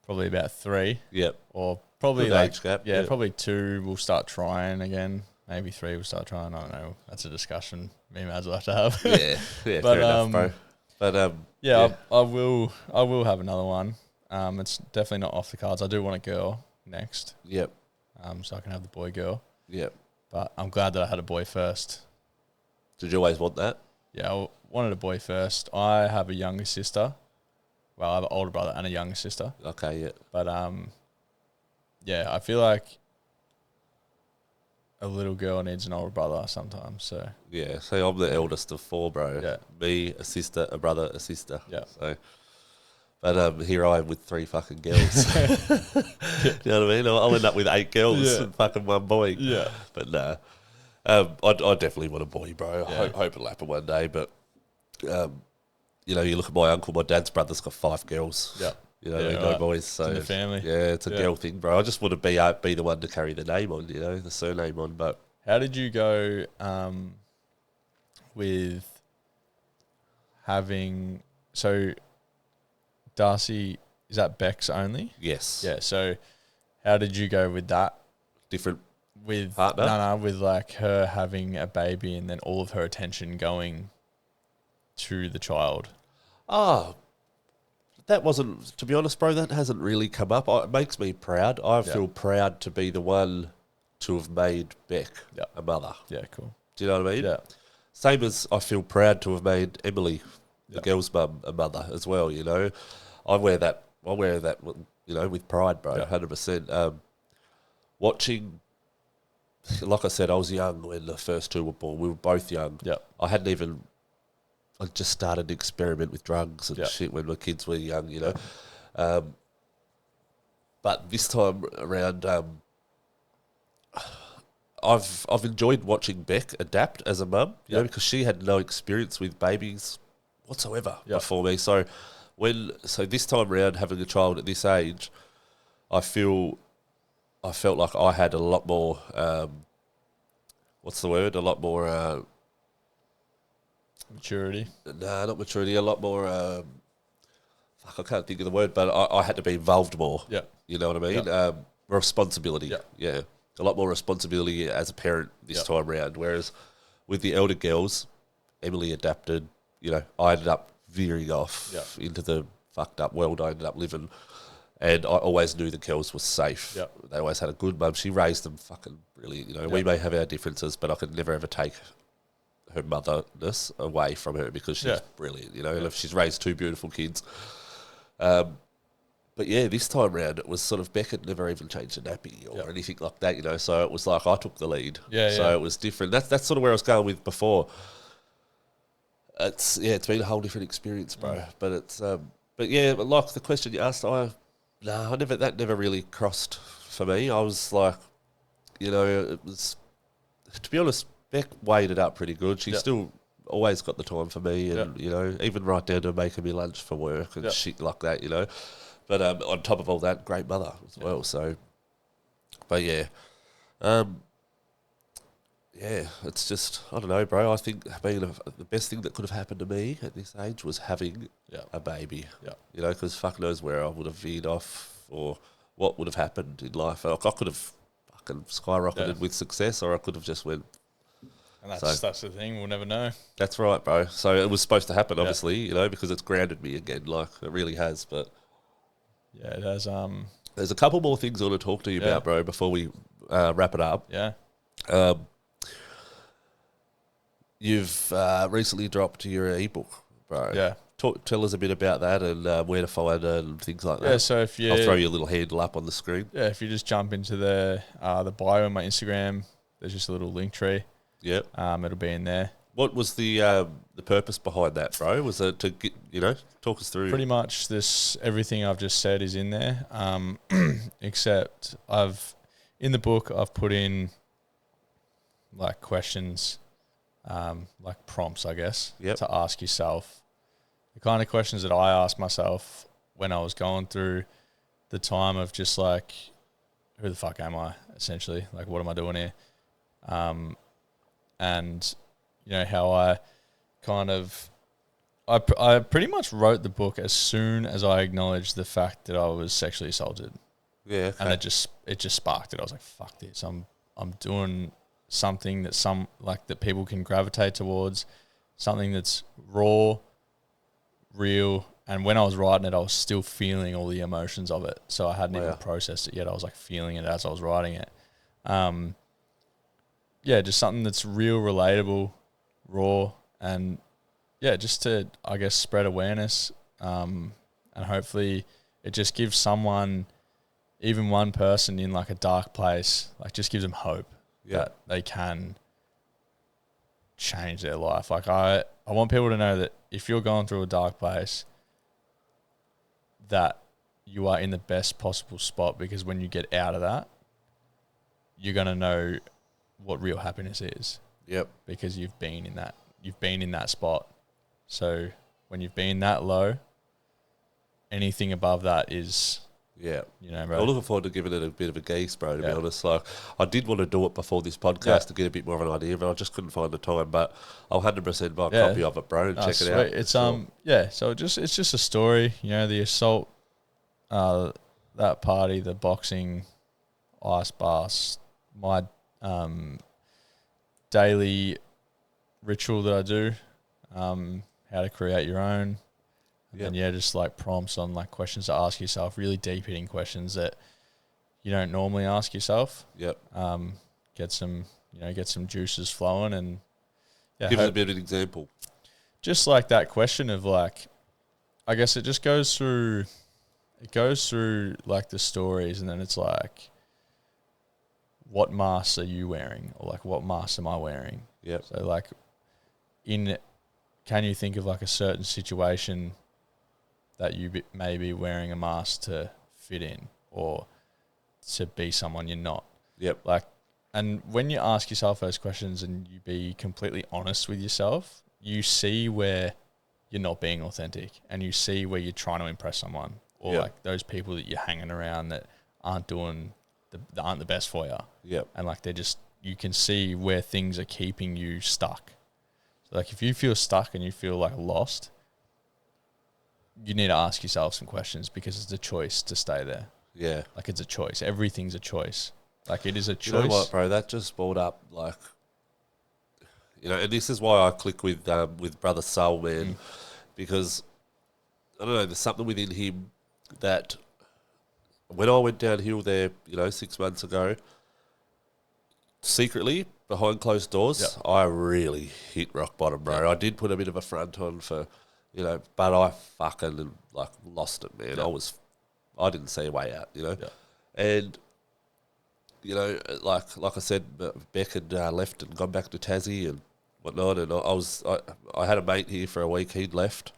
probably about 3. Yep. Or probably good age gap. Yeah, probably 2 we'll start trying again. Maybe 3 we'll start trying. I don't know. That's a discussion me and Mads will have to have. Yeah, but, fair enough, bro. But I will have another one. It's definitely not off the cards. I do want a girl next. Yep. So I can have the boy girl. Yep. But I'm glad that I had a boy first. Did you always want that? Yeah, I wanted a boy first. I have a younger sister. Well, I have an older brother and a younger sister. Okay, yeah. But, I feel like a little girl needs an older brother sometimes, so... Yeah, so I'm the eldest of 4, bro. Yeah. Me, a sister, a brother, a sister. Yeah. So, but here I am with 3 fucking girls. You know what I mean? I'll end up with 8 girls and fucking 1 boy. Yeah. But nah. I definitely want a boy, bro. I hope it'll happen one day, but... you know, you look at my uncle, my dad's brother's got 5 girls. Yeah. You know, no boys. So it's in the family. Yeah, it's a girl thing, bro. I just want to be the one to carry the name on, you know, the surname on. But how did you go with having... So, Darcy, is that Beck's only? Yes. Yeah, so how did you go with that? Different with partner? No, with like her having a baby and then all of her attention going to the child. That wasn't, to be honest, bro, that hasn't really come up. It makes me proud. I feel proud to be the one to have made Beck a mother. Yeah, cool. Do you know what I mean? Yeah. Same as I feel proud to have made Emily, the girl's mum, a mother as well, you know. I wear that, you know, with pride, bro, 100%. Watching, like I said, I was young when the first 2 were born. We were both young. Yeah. I just started to experiment with drugs and shit when my kids were young, you know. But this time around, I've enjoyed watching Beck adapt as a mum, you know, because she had no experience with babies whatsoever before me. So this time around, having a child at this age, I felt like I had a lot more, a lot more Maturity. Nah, not maturity. A lot more. I can't think of the word, but I had to be involved more. Yeah. You know what I mean? Yeah. Responsibility. Yeah. Yeah. A lot more responsibility as a parent this time round. Whereas with the elder girls, Emily adapted. You know, I ended up veering off into the fucked up world I ended up living. And I always knew the girls were safe. Yep. They always had a good mum. She raised them fucking brilliant. You know, we may have our differences, but I could never ever take her motherness away from her because she's brilliant. You know, and if she's raised two beautiful kids. But yeah, this time round it was sort of Beckett never even changed a nappy or anything like that. You know, so it was like I took the lead. So it was different. That's sort of where I was going with before. It's been a whole different experience, bro. But it's but like the question you asked, that never really crossed for me. I was like, you know, it was, to be honest, Beck weighed it up pretty good. She still always got the time for me, and you know, even right down to making me lunch for work and shit like that, you know. But on top of all that, great mother as well. So, but it's just, I don't know, bro. I think the best thing that could have happened to me at this age was having a baby. Yeah. You know, because fuck knows where I would have veered off or what would have happened in life. Like, I could have fucking skyrocketed with success, or I could have just went. And that's the thing. We'll never know. That's right, bro. So it was supposed to happen, obviously, you know, because it's grounded me again. Like, it really has. But yeah, it has. There's a couple more things I want to talk to you about, bro, before we wrap it up. Yeah. You've recently dropped your ebook, bro. Yeah. Tell us a bit about that and where to find it and things like that. Yeah, so if you... I'll throw your little handle up on the screen. Yeah, if you just jump into the bio on my Instagram, there's just a little link tree. Yep. It'll be in there. What was the purpose behind that, bro? Was it to get, you know, talk us through? Pretty much everything I've just said is in there, except in the book I've put in like questions, like prompts, I guess, to ask yourself. The kind of questions that I asked myself when I was going through the time of just like, who the fuck am I, essentially? Like, what am I doing here? And, you know, how I kind of... I pretty much wrote the book as soon as I acknowledged the fact that I was sexually assaulted. Yeah, okay. And it just sparked it. I was like, fuck this. I'm doing something that people can gravitate towards, something that's raw, real, and when I was writing it, I was still feeling all the emotions of it. So I hadn't even processed it yet. I was like feeling it as I was writing it. Just something that's real, relatable, raw, and just to, I guess, spread awareness, and hopefully it just gives someone, even one person in like a dark place, like just gives them hope that they can change their life. Like I want people to know that if you're going through a dark place, that you are in the best possible spot, because when you get out of that, you're going to know what real happiness is. Yep. Because you've been in that spot. So when you've been that low, anything above that is, you know, bro. I'm looking forward to giving it a bit of a gaze, bro, to be honest. Like, I did want to do it before this podcast to get a bit more of an idea, but I just couldn't find the time. But I'll 100% buy a copy of it, bro, and check it out. It's so it's just a story, you know, the assault, that party, the boxing, ice baths, my daily ritual that I do, how to create your own. And just like prompts on like questions to ask yourself, really deep hitting questions that you don't normally ask yourself. Yep. Get some juices flowing, and give us a bit of an example. Just like that question of like, I guess it just goes through like the stories, and then it's like, what masks are you wearing, or like what masks am I wearing? Yep. So like, can you think of like a certain situation that you may be wearing a mask to fit in or to be someone you're not? Yep. Like, and when you ask yourself those questions and you be completely honest with yourself, you see where you're not being authentic, and you see where you're trying to impress someone, or like those people that you're hanging around that aren't doing aren't the best for you. Yep. And like you can see where things are keeping you stuck. Like, if you feel stuck and you feel like lost, you need to ask yourself some questions, because it's a choice to stay there. Yeah. Like, it's a choice. Everything's a choice. Like, it is a choice. You know what, bro? That just brought up, like, you know, and this is why I click with Brother Soul, man, because, I don't know, there's something within him that when I went downhill there, 6 months ago, secretly, behind closed doors, I really hit rock bottom, bro. I did put a bit of a front on for, but I fucking, like, lost it, man. I didn't see a way out, And, like I said, Beck had left and gone back to Tassie and whatnot, and I had a mate here for a week. He'd left,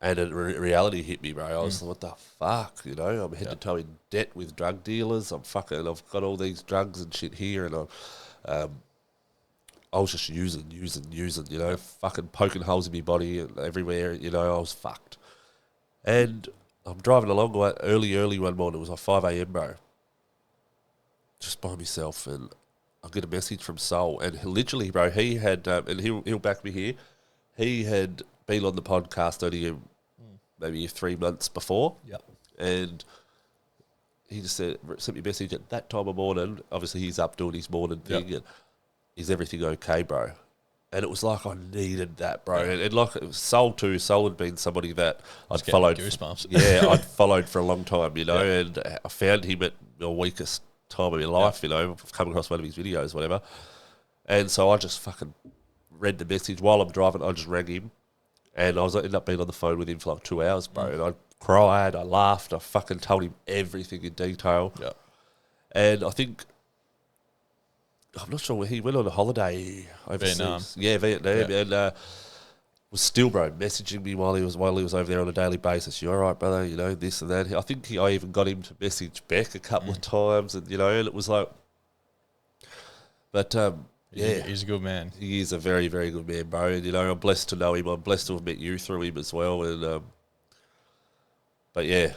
and reality hit me, bro. I was like, what the fuck, I'm head to toe in debt with drug dealers. I've got all these drugs and shit here, and I was just using, fucking poking holes in my body and everywhere, I was fucked. And I'm driving along early one morning. It was like 5 a.m, bro. Just by myself, and I get a message from Soul, and literally, bro, he had, and he'll back me here, he had been on the podcast only maybe 3 months before, and he just sent me a message at that time of morning. Obviously, he's up doing his morning thing, and is everything okay, bro? And it was like I needed that, bro. And like Soul too. Soul had been somebody that I'd followed. Goosebumps. I'd followed for a long time, and I found him at the weakest time of my life, I've come across one of his videos, whatever. And so I just fucking read the message while I'm driving. I just rang him, and I ended up being on the phone with him for like 2 hours, bro. And I cried, I laughed, I fucking told him everything in detail. And I think, I'm not sure where he went on a holiday overseas. Vietnam. Yeah, Vietnam. And was still, bro, messaging me while he was over there on a daily basis. You all right, brother? This and that. I think I even got him to message Beck a couple of times, and and it was like, but he's a good man. He is a very, very good man, bro. And I'm blessed to know him. I'm blessed to have met you through him as well. And but yeah,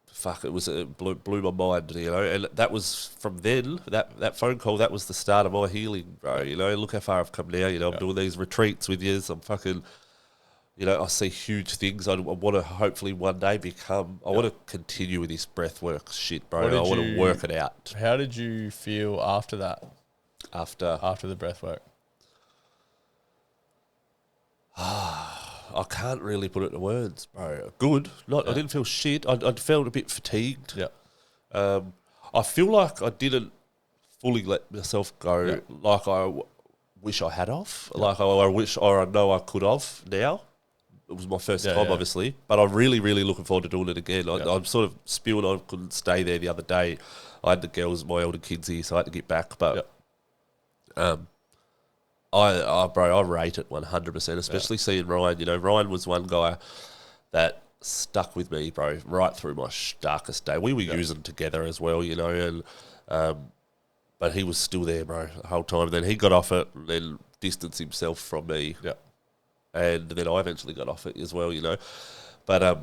fuck, it blew my mind, and that was from then, that phone call, that was the start of my healing, bro. Look how far I've come now. I'm doing these retreats with you. I'm fucking, I see huge things. I want to hopefully one day become, I want to continue with this breathwork shit, bro. I want to work it out. How did you feel after that? After the breathwork? I can't really put it into words, bro. Good. I didn't feel shit. I felt a bit fatigued. I feel like I didn't fully let myself go like I wish I had off. Like I wish, or I know I could have now. It was my first time, obviously. But I'm really, really looking forward to doing it again. I'm sort of spewing. I couldn't stay there the other day. I had the girls, my older kids here, so I had to get back. But I rate it 100%, especially seeing Ryan. Ryan was one guy that stuck with me, bro, right through my darkest day. We were using together as well, and but he was still there, bro, the whole time. Then he got off it and then distanced himself from me. And then I eventually got off it as well, But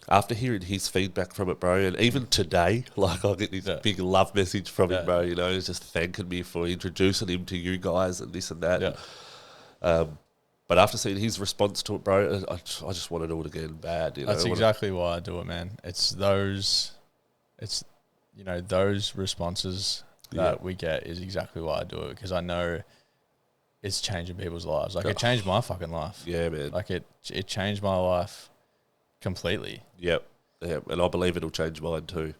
after hearing his feedback from it, bro, and even today, like I get this big love message from him, bro, just thanking me for introducing him to you guys and this and that. But after seeing his response to it, bro, I just want to do it again bad. That's exactly why I do it, man. It's those responses that we get is exactly why I do it, because I know it's changing people's lives. Like, it changed my fucking life. Yeah, man. Like, it changed my life completely. Yep. And I believe it'll change mine too.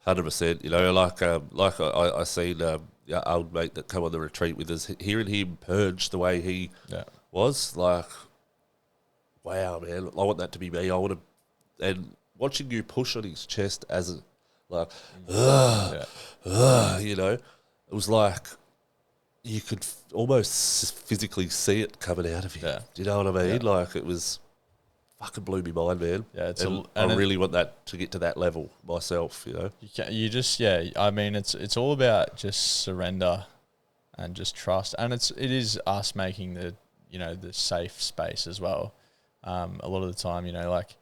100%. Like I seen old mate that come on the retreat with us, hearing him purge the way he was, like, wow, man, I want that to be me. I want to, and watching you push on his chest as like, it was like you could almost physically see it coming out of him. Do you know what I mean? Like, it was fucking blew me mind, man. Yeah, I really want that to get to that level myself. I mean, it's all about just surrender and just trust, and it is us making the safe space as well. A lot of the time, like,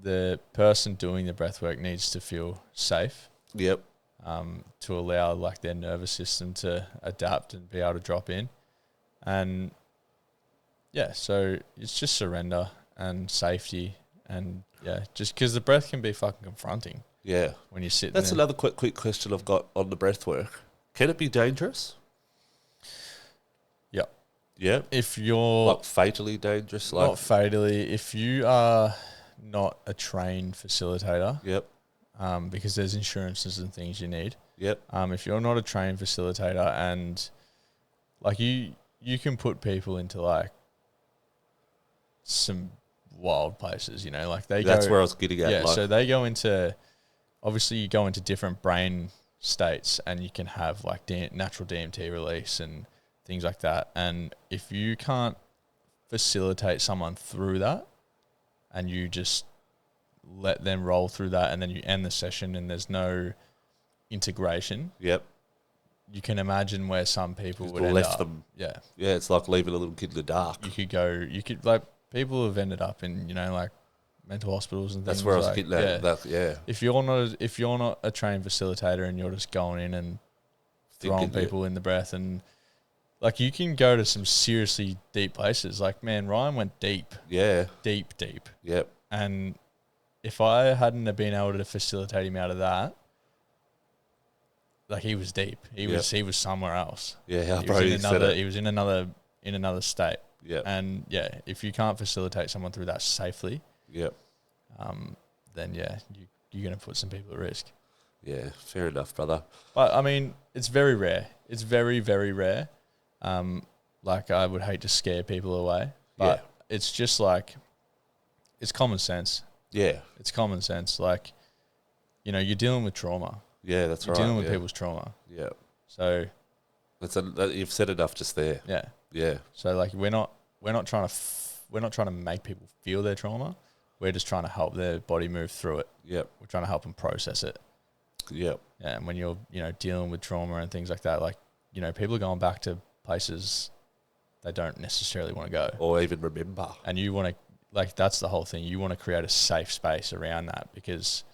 the person doing the breathwork needs to feel safe. To allow, like, their nervous system to adapt and be able to drop in. And yeah, so it's just surrender and safety, and yeah, just because the breath can be fucking confronting. Yeah. When you're sitting That's there. another quick question I've got on the breath work. Can it be dangerous? Yeah. Yeah. If you're like fatally dangerous? not fatally, if you are not a trained facilitator, Yep. Because there's insurances and things you need. Yep. If you're not a trained facilitator, and like you can put people into like some wild places, you know, like That's where I was getting at. Yeah, like, so they go into, obviously you go into different brain states, and you can have like natural DMT release and things like that. And if you can't facilitate someone through that, and you just let them roll through that, and then you end the session and there's no integration. Yep. You can imagine where some people Just would end left up. them. Yeah. Yeah, it's like leaving a little kid in the dark. You could like, people have ended up in, you know, like mental hospitals and things. That's where I was like, getting at. yeah. If you're not a trained facilitator, and you're just going in and throwing people in the breath, and like, you can go to some seriously deep places. Like, man, Ryan went deep. Yeah. Deep. Yep. And if I hadn't have been able to facilitate him out of that, like, he was deep. He was somewhere else. Yeah, he was in another state. Yeah. And yeah, if you can't facilitate someone through that safely, Yep. then yeah, you're going to put some people at risk. Yeah, fair enough, brother. But I mean, it's very rare. It's very, very rare. Like, I would hate to scare people away, but it's just like, it's common sense. Yeah. It's common sense. Like, you know, you're dealing with trauma. Yeah, that's You're right. dealing with people's trauma. Yeah. So you've said enough just there. yeah. Yeah. So like, we're not trying to make people feel their trauma. We're just trying to help their body move through it. Yep. We're trying to help them process it. Yep. Yeah, and when you're, you know, dealing with trauma and things like that, like, you know, people are going back to places they don't necessarily want to go, or even remember. And you want to, like, that's the whole thing. You want to create a safe space around that, because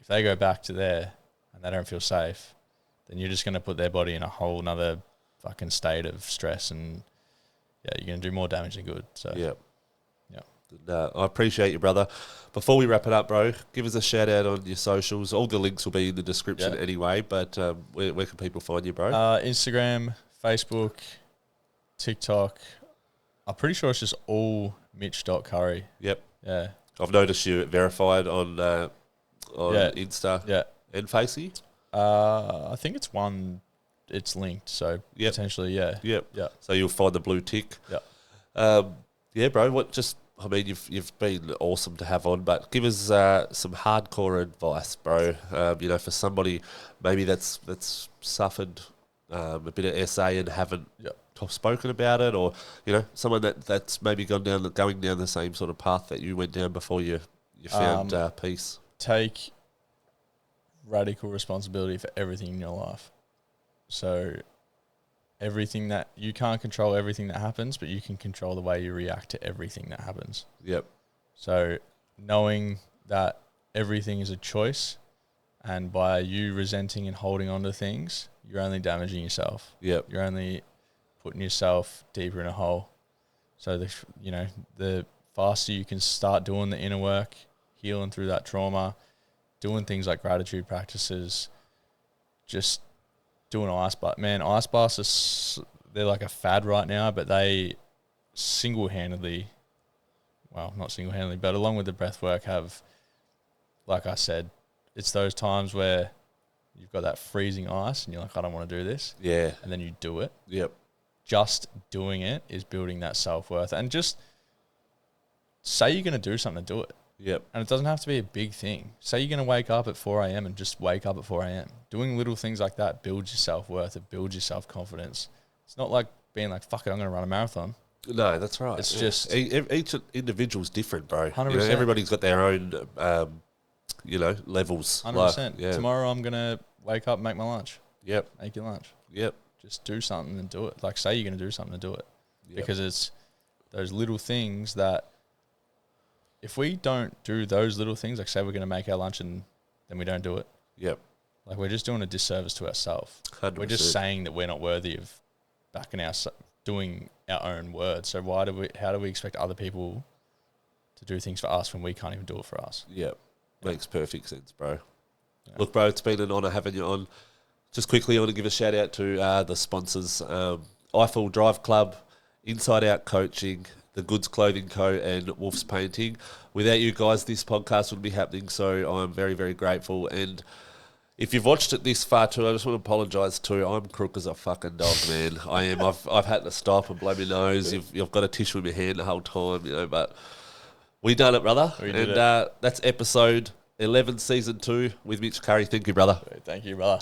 if they go back to there and they don't feel safe, then you're just going to put their body in a whole nother fucking state of stress, and yeah, you're going to do more damage than good. So yeah. Yeah. I appreciate you, brother. Before we wrap it up, bro, give us a shout out on your socials. All the links will be in the description anyway, but where can people find you, bro? Instagram, Facebook, TikTok. I'm pretty sure it's just all Mitch.Currie. Yep. Yeah. I've noticed you verified on Insta and Facey. I think it's linked, so potentially, yeah. Yep. Yeah. So you'll find the blue tick. Yeah. Yeah, bro. You've been awesome to have on, but give us some hardcore advice, bro. You know, for somebody maybe that's suffered a bit of SA and haven't spoken about it, or, you know, someone that's maybe going down the same sort of path that you went down before you found peace. Take radical responsibility for everything in your life. So everything that you can't control, everything that happens, but you can control the way you react to everything that happens. Yep. So knowing that everything is a choice, and by you resenting and holding on to things, you're only damaging yourself. Yep. You're only putting yourself deeper in a hole. So the faster you can start doing the inner work, healing through that trauma, doing things like gratitude practices, just doing ice bath. Man, ice baths they're like a fad right now, but they single-handedly, well, not single-handedly, but along with the breath work, have, like I said, it's those times where you've got that freezing ice and you're like, I don't want to do this. Yeah. And then you do it. Yep. Just doing it is building that self-worth. And just say you're going to do something, do it. Yep. And it doesn't have to be a big thing. Say you're going to wake up at 4 a.m. and just wake up at 4 a.m. Doing little things like that builds your self-worth. It builds your self-confidence. It's not like being like, fuck it, I'm going to run a marathon. No, that's right. It's just... Each individual's different, bro. 100%. You know, everybody's got their own, levels. 100%. Tomorrow I'm going to wake up and make my lunch. Yep. Make your lunch. Yep. Just do something and do it. Like, say you're going to do something and do it. Yep. Because it's those little things that, if we don't do those little things, like say we're going to make our lunch and then we don't do it. Yep. Like, we're just doing a disservice to ourselves. 100%. We're just saying that we're not worthy of doing our own words. So how do we expect other people to do things for us when we can't even do it for us? Yeah, makes perfect sense, bro. Yeah. Look, bro, it's been an honour having you on. Just quickly, I want to give a shout out to the sponsors, Eiffel Drive Club, Inside Out Coaching, The Goods Clothing Co. and Wolf's Painting. Without you guys, this podcast wouldn't be happening, so I'm very, very grateful. And if you've watched it this far too, I just want to apologise too. I'm crook as a fucking dog, man. I am. I've had to stop and blow my nose. You've got a tissue in my hand the whole time, but we done it, brother. That's episode 11, season 2 with Mitch Currie. Thank you, brother. Thank you, brother.